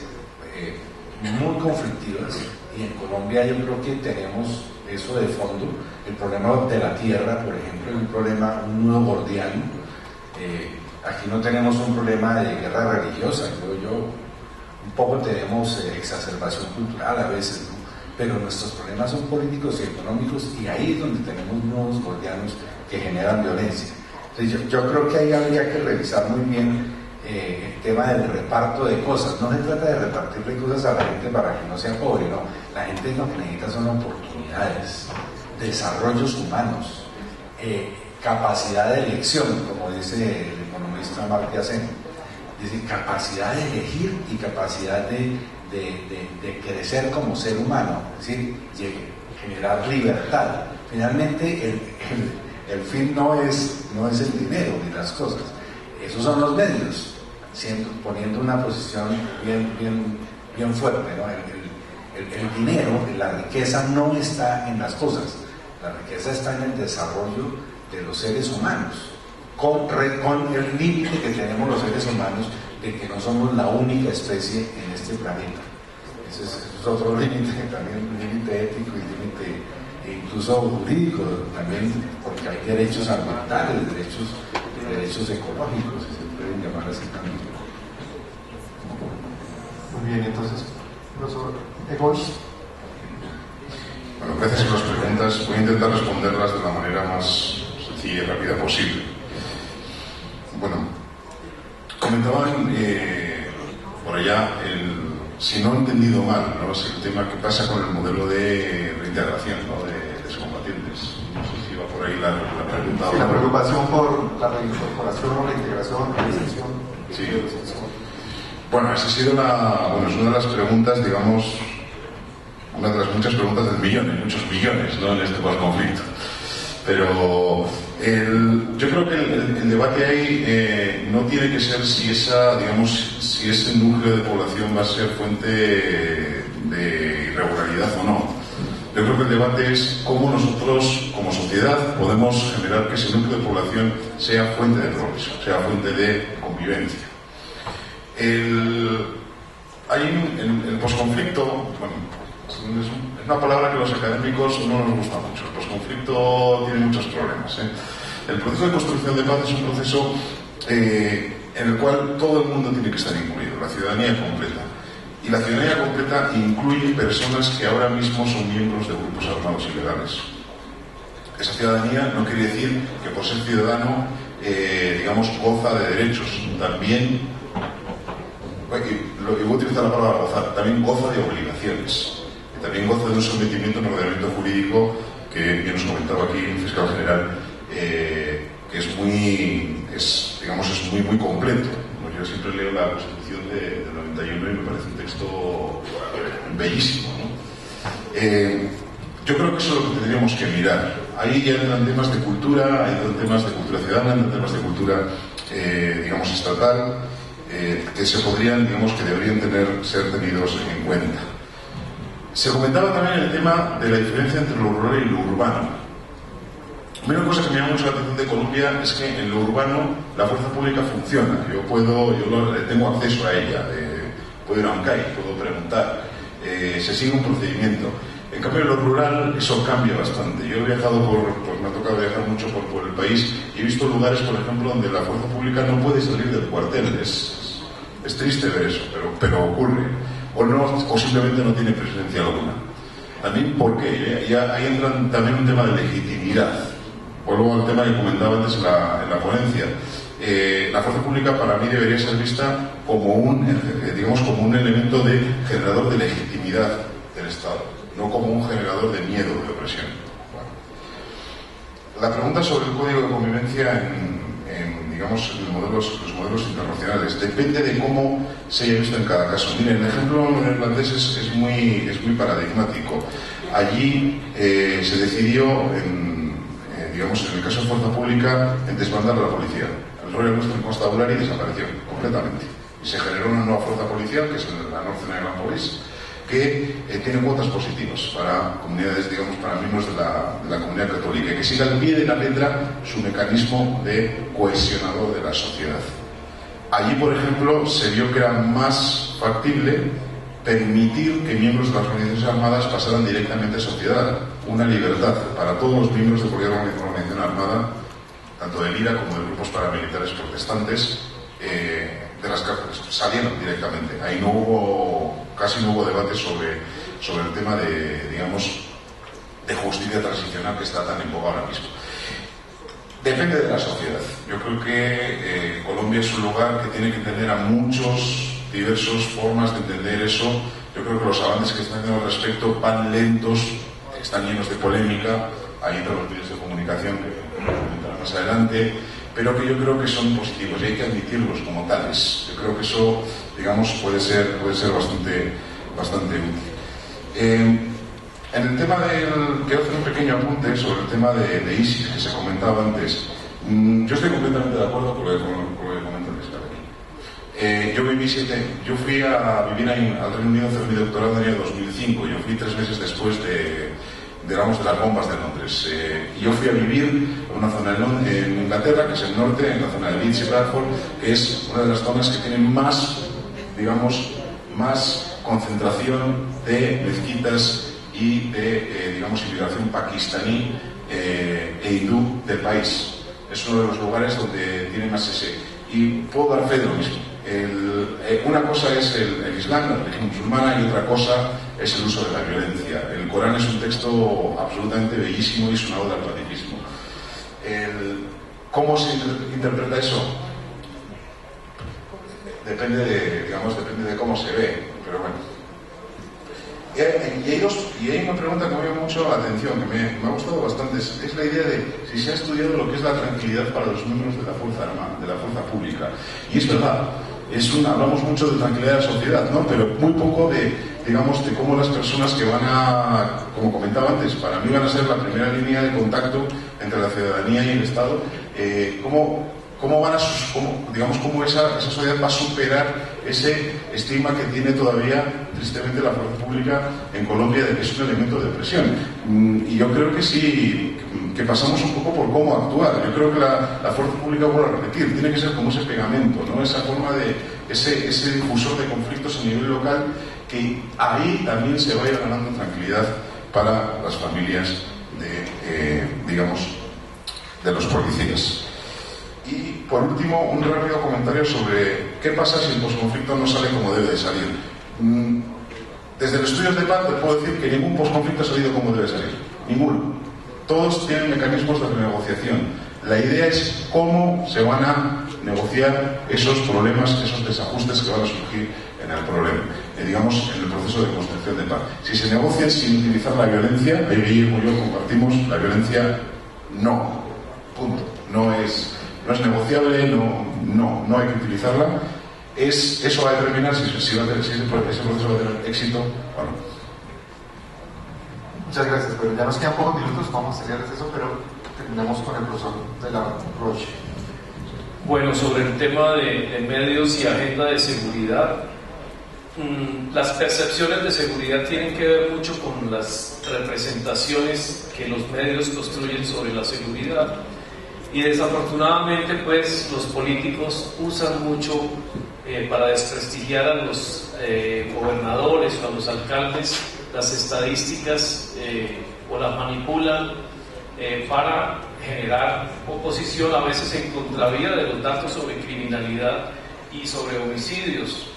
muy conflictivas. Y en Colombia yo creo que tenemos eso de fondo, el problema de la tierra, por ejemplo, un nudo gordiano. Aquí no tenemos un problema de guerra religiosa, creo yo, un poco tenemos exacerbación cultural a veces, ¿no? Pero nuestros problemas son políticos y económicos, y ahí es donde tenemos nudos gordianos que generan violencia. Entonces yo creo que ahí habría que revisar muy bien el tema del reparto de cosas. No se trata de repartirle cosas a la gente para que no sea pobre, no. La gente lo que necesita son oportunidades, desarrollos humanos, capacidad de elección, como dice el economista Amartya Sen. Dice capacidad de elegir y capacidad de crecer como ser humano, es decir, generar libertad. Finalmente el fin no es el dinero ni las cosas, esos son los medios, poniendo una posición bien fuerte, ¿no? El dinero, la riqueza no está en las cosas, la riqueza está en el desarrollo de los seres humanos, con el límite que tenemos los seres humanos de que no somos la única especie en este planeta. Ese es otro límite, también un límite ético y límite incluso jurídico, también porque hay derechos ambientales, derechos ecológicos, si se pueden llamar así también. Muy bien, entonces, profesor Egoich. Bueno, gracias por las preguntas. Voy a intentar responderlas de la manera más sencilla y rápida posible. Bueno, comentaban por allá, si no he entendido mal, ¿no? Es el tema que pasa con el modelo de reintegración, ¿no? de excombatientes. No sé si va por ahí la pregunta. Sí, la preocupación por la reincorporación o reintegración, reinserción. Sí. Bueno, esa ha sido es una de las preguntas, digamos, una de las muchas preguntas del millón, hay muchos millones, ¿no? En este posconflicto. Pero yo creo que el debate ahí no tiene que ser si ese núcleo de población va a ser fuente de irregularidad o no. Yo creo que el debate es cómo nosotros, como sociedad, podemos generar que ese núcleo de población sea fuente de progreso, sea fuente de convivencia. El posconflicto, bueno, es una palabra que a los académicos no nos gusta mucho. El posconflicto tiene muchos problemas. El proceso de construcción de paz es un proceso en el cual todo el mundo tiene que estar incluido, la ciudadanía completa. Y la ciudadanía completa incluye personas que ahora mismo son miembros de grupos armados ilegales. Esa ciudadanía no quiere decir que por ser ciudadano, goza de derechos. También, y voy a utilizar la palabra gozar, también goza de obligaciones. También goza de un sometimiento en el ordenamiento jurídico que bien nos comentaba aquí el fiscal general, que es muy completo. Yo siempre leo la Constitución del 91 y me parece un texto bellísimo, ¿no? Yo creo que eso es lo que tendríamos que mirar. Ahí ya entran temas de cultura, entran temas de cultura ciudadana, entran temas de cultura, estatal, que se podrían, que deberían ser tenidos en cuenta. Se comentaba también el tema de la diferencia entre lo rural y lo urbano. Una cosa que me llama mucho la atención de Colombia es que en lo urbano la fuerza pública funciona. Yo tengo acceso a ella, puedo ir a un CAI, puedo preguntar, se sigue un procedimiento. En cambio en lo rural eso cambia bastante. Yo he viajado me ha tocado viajar mucho por el país y he visto lugares, por ejemplo, donde la fuerza pública no puede salir del cuartel. Es triste ver eso, pero ocurre. O simplemente no tiene presencia alguna. También, ¿por qué? Ahí entra también un tema de legitimidad. Vuelvo al tema que comentaba antes en la ponencia. La fuerza pública para mí debería ser vista como un elemento de generador de legitimidad del Estado, no como un generador de miedo, de opresión. Bueno. La pregunta sobre el código de convivencia en los modelos internacionales depende de cómo se haya visto en cada caso. Miren, el ejemplo neerlandés es muy paradigmático. Allí se decidió, en el caso de fuerza pública, en desbandar a la policía. El Royal Western Constabulary desapareció completamente. Y se generó una nueva fuerza policial, que es la Northern Ireland Police, que tiene cuotas positivas para comunidades, para miembros de la comunidad católica, y que siga al pie de la letra su mecanismo de cohesionador de la sociedad. Allí, por ejemplo, se vio que era más factible permitir que miembros de las organizaciones armadas pasaran directamente a sociedad, una libertad para todos los miembros de cualquier organización armada, tanto del IRA como de grupos paramilitares protestantes, de las cárceles, salieron directamente. Ahí casi no hubo debate sobre el tema de justicia transicional que está tan en boga ahora mismo. Depende de la sociedad. Yo creo que Colombia es un lugar que tiene que tener a muchos diversas formas de entender eso. Yo creo que los avances que están haciendo al respecto van lentos, están llenos de polémica, hay entre los medios de comunicación que comentarán más adelante, pero que yo creo que son positivos y hay que admitirlos como tales. Yo creo que eso, puede ser bastante útil. En el tema quiero hacer un pequeño apunte sobre el tema de ISIS que se comentaba antes. Yo estoy completamente de acuerdo con lo que comenta el fiscal aquí. Yo fui a vivir al Reino Unido a hacer mi doctorado en el año 2005. Yo fui 3 meses después de las bombas de Londres. Yo fui a vivir en una zona en Inglaterra, que es el norte, en la zona de Leeds y Bradford, que es una de las zonas que tienen más concentración de mezquitas y de, digamos, inmigración pakistaní e hindú del país. Es uno de los lugares donde tiene más ese. Y puedo dar fe de lo mismo. Una cosa es el Islam, la religión musulmana, y otra cosa es el uso de la violencia. El Corán es un texto absolutamente bellísimo y es una oda al pacifismo. ¿Cómo se interpreta eso? Depende de cómo se ve, pero bueno. Y hay una pregunta que me llama mucho la atención, que me ha gustado bastante, es la idea de si se ha estudiado lo que es la tranquilidad para los miembros de la fuerza armada, de la fuerza pública. Y es verdad, hablamos mucho de tranquilidad de la sociedad, ¿no? Pero muy poco de cómo las personas que van a, como comentaba antes, para mí van a ser la primera línea de contacto entre la ciudadanía y el Estado, cómo esa sociedad va a superar ese estigma que tiene todavía, tristemente, la fuerza pública en Colombia, de que es un elemento de presión. Y yo creo que sí, que pasamos un poco por cómo actuar. Yo creo que la fuerza pública, vuelvo a repetir, tiene que ser como ese pegamento, ¿no? Esa forma de, ese difusor de conflictos a nivel local, que ahí también se vaya ganando tranquilidad para las familias de los policías. Y por último, un rápido comentario sobre qué pasa si el posconflicto no sale como debe de salir. Desde los estudios de paz te puedo decir que ningún posconflicto ha salido como debe salir. Ninguno. Todos tienen mecanismos de renegociación. La idea es cómo se van a negociar esos problemas, esos desajustes que van a surgir en el problema, en el proceso de construcción de paz. Si se negocia sin utilizar la violencia, ahí Guillermo y yo compartimos, la violencia no. Punto. No es negociable, no hay que utilizarla. Eso va a determinar si ese proceso va a tener éxito o no. Muchas gracias, pero ya nos quedan pocos minutos, vamos a salir de eso, pero terminamos con el profesor de la Roche. Bueno, sobre el tema de medios y agenda de seguridad, las percepciones de seguridad tienen que ver mucho con las representaciones que los medios construyen sobre la seguridad. Y desafortunadamente, pues, los políticos usan mucho para desprestigiar a los gobernadores o a los alcaldes las estadísticas o las manipulan para generar oposición, a veces en contravía de los datos sobre criminalidad y sobre homicidios.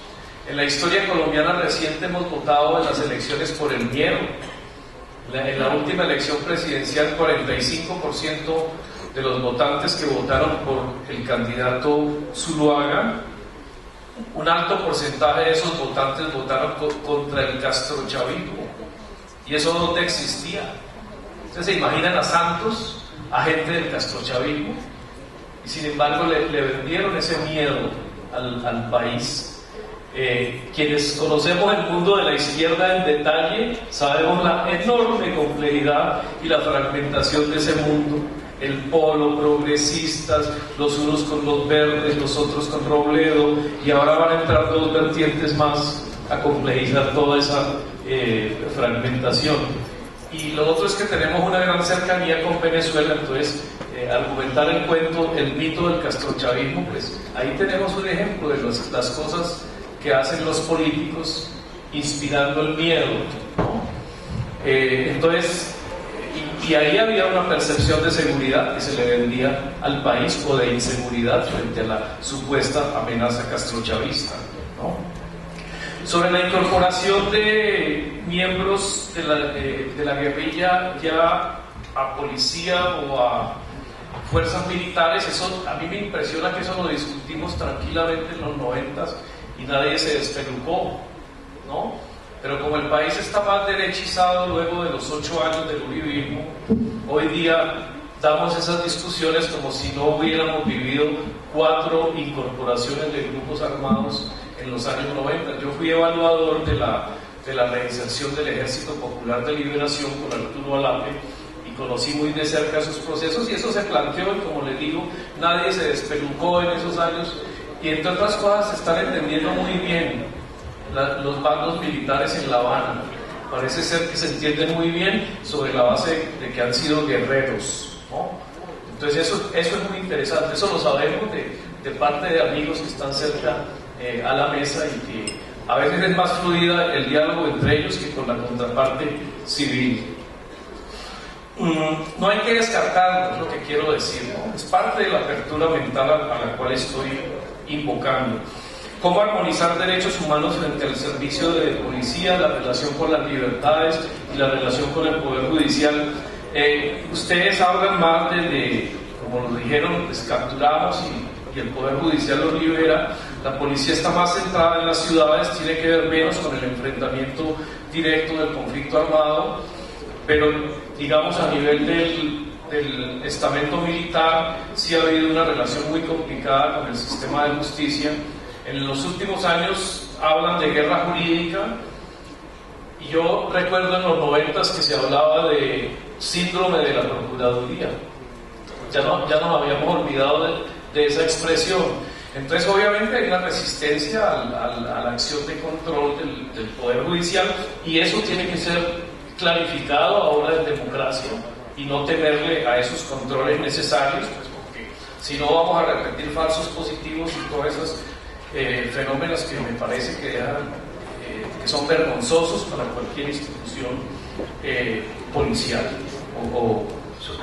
En la historia colombiana reciente hemos votado en las elecciones por el miedo. En la última elección presidencial, 45% de los votantes que votaron por el candidato Zuluaga, un alto porcentaje de esos votantes votaron contra el castrochavismo. ¿Y eso dónde existía? Ustedes se imaginan a Santos, agente del castrochavismo, y sin embargo le vendieron ese miedo al país. Quienes conocemos el mundo de la izquierda en detalle sabemos la enorme complejidad y la fragmentación de ese mundo. El polo, progresistas, los unos con los verdes, los otros con Robledo, y ahora van a entrar dos vertientes más a complejizar toda esa fragmentación. Y lo otro es que tenemos una gran cercanía con Venezuela, entonces argumentar el cuento, el mito del castrochavismo, pues ahí tenemos un ejemplo de las cosas que hacen los políticos inspirando el miedo, ¿no? Entonces, y ahí había una percepción de seguridad que se le vendía al país, o de inseguridad frente a la supuesta amenaza castrochavista, ¿no? Sobre la incorporación de miembros de la guerrilla ya a policía o a fuerzas militares, eso a mí me impresiona que eso lo discutimos tranquilamente en los 90s y nadie se despelucó, ¿no? Pero como el país está más derechizado luego de los 8 años del uribismo, hoy día damos esas discusiones como si no hubiéramos vivido 4 incorporaciones de grupos armados en los años 90. Yo fui evaluador de la reinserción del Ejército Popular de Liberación con Arturo Alape y conocí muy de cerca sus procesos, y eso se planteó, y como les digo, nadie se despelucó en esos años, y entre otras cosas se están entendiendo muy bien los bandos militares en La Habana. Parece ser que se entienden muy bien sobre la base de que han sido guerreros, ¿no? Entonces eso es muy interesante, eso lo sabemos de parte de amigos que están cerca a la mesa y que a veces es más fluida el diálogo entre ellos que con la contraparte civil. No hay que descartarlo, es lo que quiero decir, ¿no? Es parte de la apertura mental a la cual estoy invocando. ¿Cómo armonizar derechos humanos frente al servicio de policía, la relación con las libertades y la relación con el Poder Judicial? Ustedes hablan más de, como lo dijeron, pues capturamos y el Poder Judicial lo libera. La policía está más centrada en las ciudades, tiene que ver menos con el enfrentamiento directo del conflicto armado, pero digamos a nivel del estamento militar sí ha habido una relación muy complicada con el sistema de justicia. En los últimos años hablan de guerra jurídica, y yo recuerdo en los 90s que se hablaba de síndrome de la Procuraduría. Ya nos habíamos olvidado de esa expresión. Entonces obviamente hay una resistencia a la acción de control del Poder Judicial, y eso tiene que ser clarificado ahora en democracia y no temerle a esos controles necesarios, pues porque si no vamos a repetir falsos positivos y todas esas fenómenos que me parece que son vergonzosos para cualquier institución policial o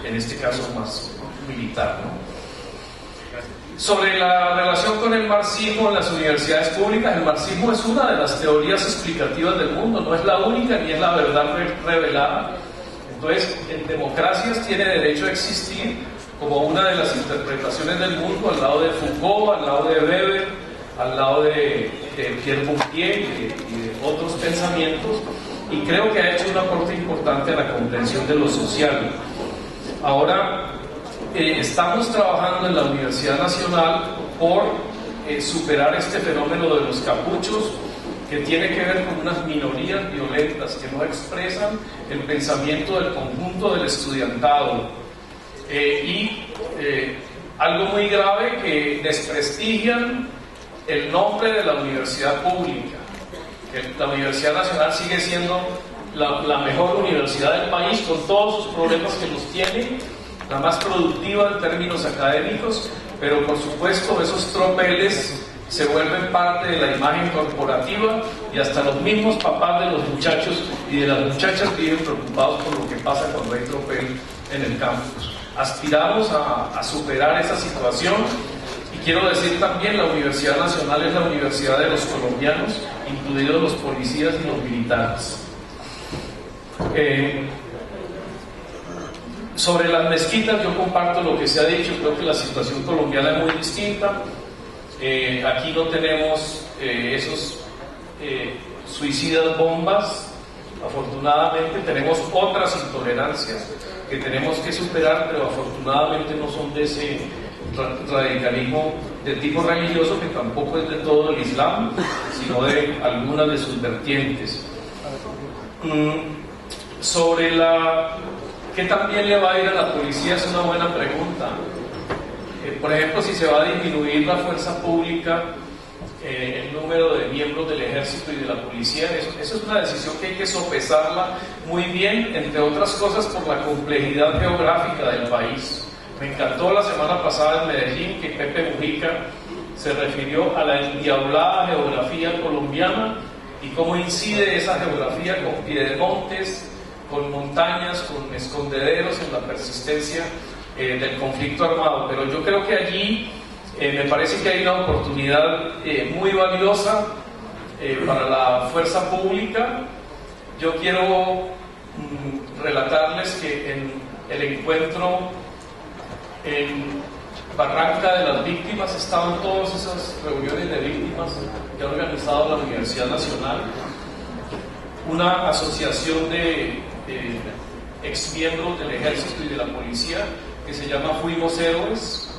en este caso más militar, ¿no? Sobre la relación con el marxismo en las universidades públicas, el marxismo es una de las teorías explicativas del mundo, no es la única ni es la verdad revelada. Entonces, en democracias tiene derecho a existir como una de las interpretaciones del mundo, al lado de Foucault, al lado de Weber, al lado de Pierre Bourdieu y de otros pensamientos, y creo que ha hecho un aporte importante a la comprensión de lo social. Ahora, estamos trabajando en la Universidad Nacional por superar este fenómeno de los capuchos, que tiene que ver con unas minorías violentas que no expresan el pensamiento del conjunto del estudiantado, y algo muy grave, que desprestigian el nombre de la universidad pública. La Universidad Nacional sigue siendo la mejor universidad del país, con todos sus problemas que los tiene, la más productiva en términos académicos, pero por supuesto esos tropeles se vuelven parte de la imagen corporativa, y hasta los mismos papás de los muchachos y de las muchachas viven preocupados por lo que pasa cuando hay tropel en el campus. Aspiramos a superar esa situación, y quiero decir también, la Universidad Nacional es la universidad de los colombianos, incluidos los policías y los militares. Sobre las mezquitas, yo comparto lo que se ha dicho, creo que la situación colombiana es muy distinta. Aquí no tenemos esos suicidas bombas, afortunadamente. Tenemos otras intolerancias que tenemos que superar, pero afortunadamente no son de ese radicalismo de tipo religioso, que tampoco es de todo el Islam, sino de algunas de sus vertientes. Sobre ¿qué también le va a ir a la policía? Es una buena pregunta. Por ejemplo, si se va a disminuir la fuerza pública, el número de miembros del ejército y de la policía, eso es una decisión que hay que sopesarla muy bien, entre otras cosas por la complejidad geográfica del país. Me encantó la semana pasada en Medellín que Pepe Mujica se refirió a la endiablada geografía colombiana y cómo incide esa geografía con piedemontes, con montañas, con escondederos en la persistencia del conflicto armado. Pero yo creo que allí me parece que hay una oportunidad muy valiosa para la fuerza pública. Yo quiero relatarles que en el encuentro en Barranca de las Víctimas estaban todas esas reuniones de víctimas que ha organizado la Universidad Nacional, una asociación de exmiembros del ejército y de la policía que se llama Fuimos Héroes.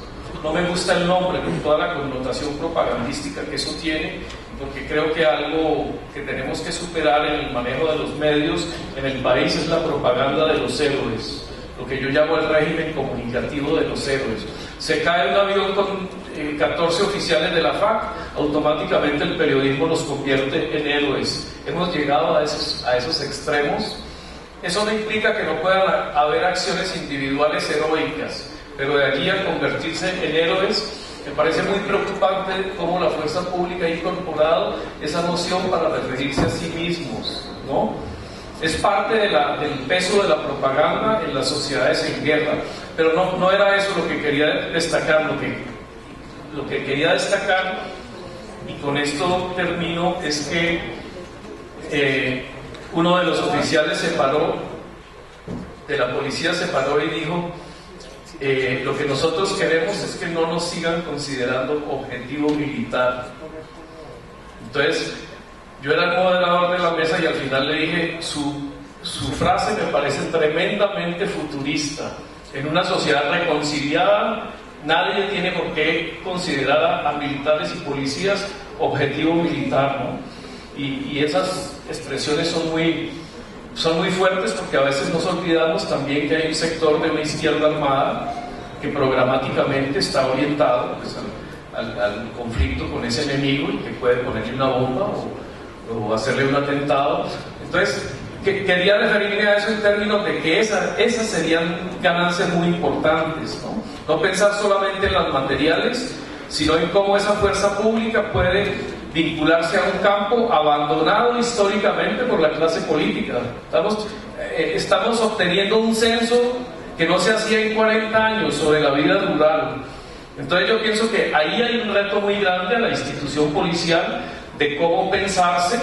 No me gusta el nombre con toda la connotación propagandística que eso tiene, porque creo que algo que tenemos que superar en el manejo de los medios en el país es la propaganda de los héroes, lo que yo llamo el régimen comunicativo de los héroes. Se cae un avión con 14 oficiales de la FAC, automáticamente el periodismo los convierte en héroes. Hemos llegado a esos extremos. Eso no implica que no puedan haber acciones individuales heroicas, pero de allí a convertirse en héroes Me parece muy preocupante cómo la fuerza pública ha incorporado esa noción para referirse a sí mismos, ¿no? Es parte del peso de la propaganda en las sociedades en guerra, pero no era eso lo que quería destacar. Lo que quería destacar, y con esto termino, es que uno de los oficiales de la policía se paró y dijo: lo que nosotros queremos es que no nos sigan considerando objetivo militar. Entonces, yo era el moderador de la mesa y al final le dije: su frase me parece tremendamente futurista. En una sociedad reconciliada, nadie tiene por qué considerar a militares y policías objetivo militar, ¿no? Y esas expresiones son muy fuertes, porque a veces nos olvidamos también que hay un sector de una izquierda armada que programáticamente está orientado, pues, al conflicto con ese enemigo, y que puede ponerle una bomba o hacerle un atentado. Entonces, quería referirme a eso en términos de que esas serían ganancias muy importantes, ¿no? No pensar solamente en las materiales, sino en cómo esa fuerza pública puede vincularse a un campo abandonado históricamente por la clase política. Estamos obteniendo un censo que no se hacía en 40 años sobre la vida rural. Entonces yo pienso que ahí hay un reto muy grande a la institución policial de cómo pensarse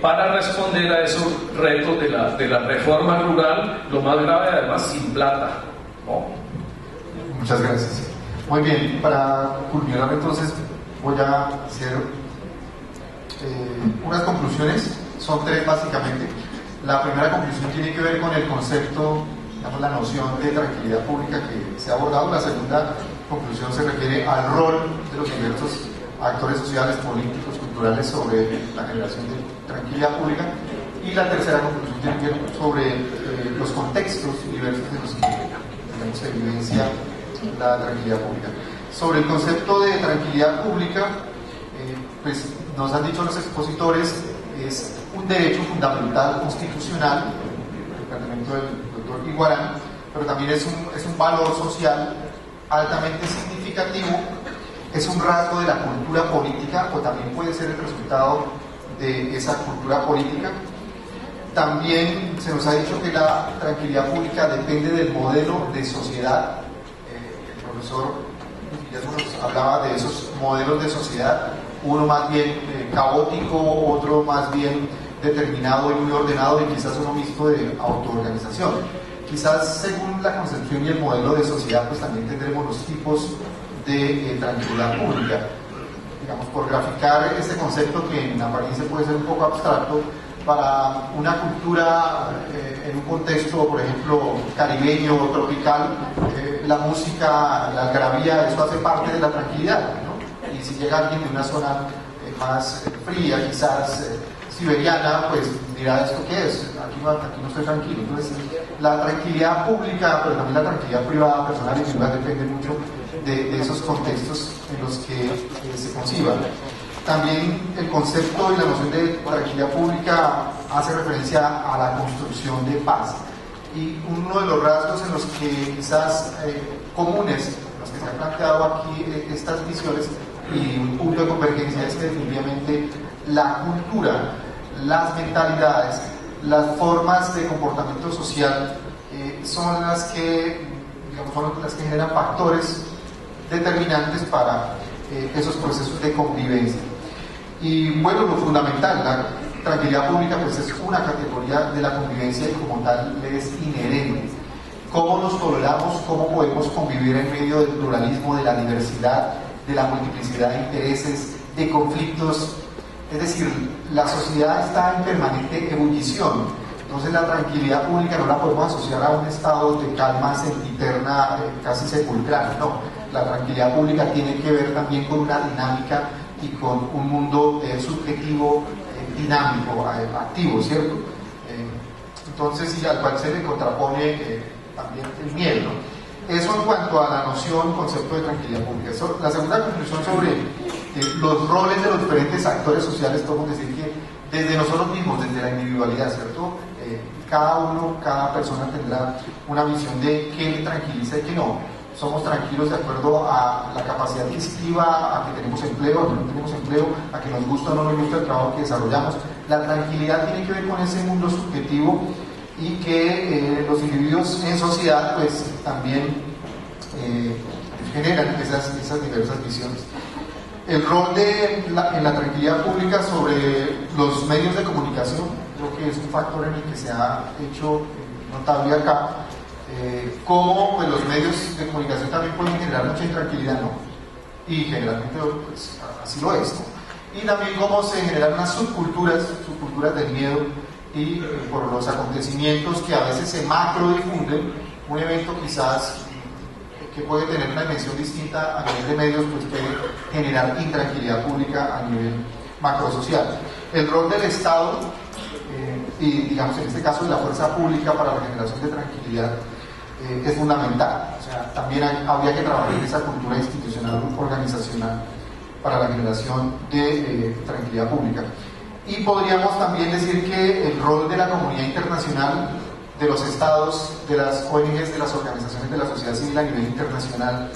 para responder a esos retos de la reforma rural, lo más grave, además, sin plata, ¿no? Muchas gracias. Muy bien, para culminar entonces voy a hacer unas conclusiones. Son tres básicamente. La primera conclusión tiene que ver con el concepto, digamos, la noción de tranquilidad pública que se ha abordado. La segunda conclusión se refiere al rol de los diversos actores sociales, políticos, culturales sobre la generación de tranquilidad pública. Y la tercera conclusión tiene que ver sobre los contextos diversos en los que, digamos, se evidencia la tranquilidad pública. Sobre el concepto de tranquilidad pública, pues nos han dicho los expositores, es un derecho fundamental constitucional, el planteamiento del doctor Iguarán, pero también es un valor social altamente significativo, es un rasgo de la cultura política, o también puede ser el resultado de esa cultura política. También se nos ha dicho que la tranquilidad pública depende del modelo de sociedad. El profesor nos hablaba de esos modelos de sociedad, uno más bien caótico, otro más bien determinado y muy ordenado, y quizás uno mixto de autoorganización. Quizás según la concepción y el modelo de sociedad, pues también tendremos los tipos de tranquilidad pública. Digamos, por graficar este concepto, que en apariencia puede ser un poco abstracto, para una cultura en un contexto, por ejemplo, caribeño o tropical, la música, la algarabía, eso hace parte de la tranquilidad, ¿no? Y si llega alguien de una zona más fría, quizás siberiana, pues dirá: ¿esto qué es? Aquí no estoy tranquilo. Entonces, la tranquilidad pública, pero también la tranquilidad privada, personal y individual, depende mucho de esos contextos en los que se conciban. También el concepto y la noción de tranquilidad pública hace referencia a la construcción de paz. Y uno de los rasgos en los que quizás comunes, en los que se han planteado aquí estas visiones, y un punto de convergencia, es que definitivamente la cultura, las mentalidades, las formas de comportamiento social son las que, digamos, son las que generan factores determinantes para esos procesos de convivencia. Y bueno, lo fundamental, la tranquilidad pública, pues es una categoría de la convivencia y como tal le es inherente. ¿Cómo nos toleramos? ¿Cómo podemos convivir en medio del pluralismo, de la diversidad, de la multiplicidad de intereses, de conflictos? Es decir, la sociedad está en permanente ebullición. Entonces la tranquilidad pública no la podemos asociar a un estado de calma sempiterna, casi sepulcral, no. La tranquilidad pública tiene que ver también con una dinámica y con un mundo subjetivo, dinámico, activo, ¿cierto? Entonces, y al cual se le contrapone también el miedo. Eso en cuanto a la noción, concepto de tranquilidad pública. La segunda conclusión sobre los roles de los diferentes actores sociales, podemos decir que desde nosotros mismos, desde la individualidad, ¿cierto? Cada uno, cada persona tendrá una visión de qué le tranquiliza y qué no. somos tranquilos de acuerdo a la capacidad adquisitiva, a que tenemos empleo, a que no tenemos empleo, a que nos gusta o no nos gusta el trabajo que desarrollamos. La tranquilidad tiene que ver con ese mundo subjetivo y que los individuos en sociedad pues también generan esas diversas visiones. El rol en la tranquilidad pública sobre los medios de comunicación, creo que es un factor en el que se ha hecho notable acá. Cómo pues, los medios de comunicación también pueden generar mucha intranquilidad, ¿no? Y generalmente pues, así lo es, ¿no? Y también cómo se generan unas subculturas del miedo y por los acontecimientos que a veces se macro difunden, un evento quizás que puede tener una dimensión distinta a nivel de medios, pues puede generar intranquilidad pública a nivel macrosocial. El rol del Estado y digamos en este caso de la fuerza pública para la generación de tranquilidad es fundamental. O sea, también habría que trabajar en esa cultura institucional organizacional para la generación de tranquilidad pública. Y podríamos también decir que el rol de la comunidad internacional, de los estados, de las ONGs, de las organizaciones de la sociedad civil a nivel internacional,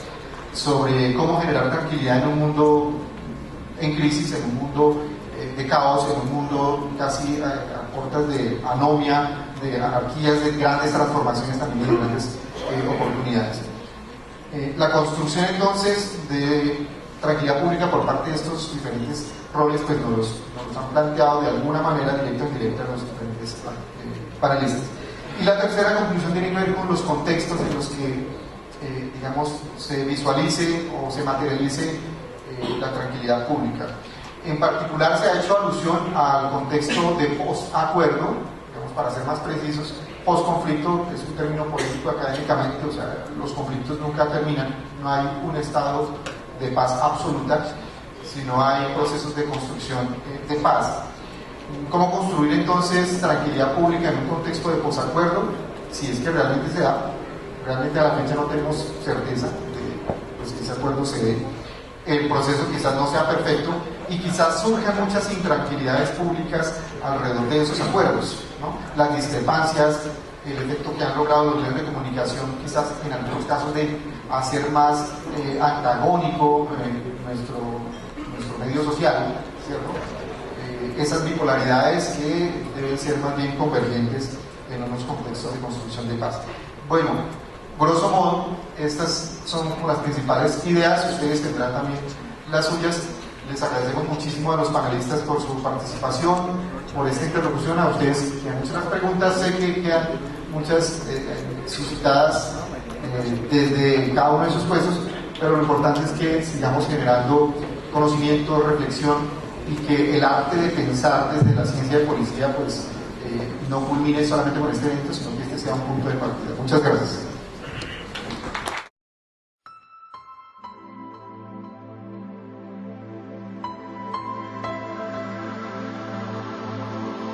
sobre cómo generar tranquilidad en un mundo en crisis, en un mundo de caos, en un mundo casi a puertas de anomia, de anarquías, de grandes transformaciones también de grandes oportunidades. La construcción entonces de tranquilidad pública por parte de estos diferentes roles pues nos los han planteado de alguna manera directa o indirecta los diferentes panelistas. Y la tercera conclusión tiene que ver con los contextos en los que digamos se visualice o se materialice la tranquilidad pública. En particular se ha hecho alusión al contexto de post-acuerdo, digamos, para ser más precisos. Post-conflicto es un término político académicamente, o sea, los conflictos nunca terminan, no hay un estado de paz absoluta, sino hay procesos de construcción de paz. ¿Cómo construir entonces tranquilidad pública en un contexto de posacuerdo? Si es que realmente se da, realmente a la fecha no tenemos certeza de pues, que ese acuerdo se dé. El proceso quizás no sea perfecto y quizás surjan muchas intranquilidades públicas alrededor de esos acuerdos, ¿no? Las discrepancias, el efecto que han logrado los medios de comunicación, quizás en algunos casos de hacer más antagónico nuestro medio social, ¿cierto? Esas bipolaridades que deben ser más bien convergentes en unos contextos de construcción de paz. Bueno, grosso modo, estas son las principales ideas, ustedes tendrán también las suyas. Les agradecemos muchísimo a los panelistas por su participación, por esta interlocución, a ustedes que han hecho las preguntas, sé que quedan muchas suscitadas desde cada uno de sus puestos, pero lo importante es que sigamos generando conocimiento, reflexión y que el arte de pensar desde la ciencia de policía pues no culmine solamente con este evento, sino que este sea un punto de partida. Muchas gracias.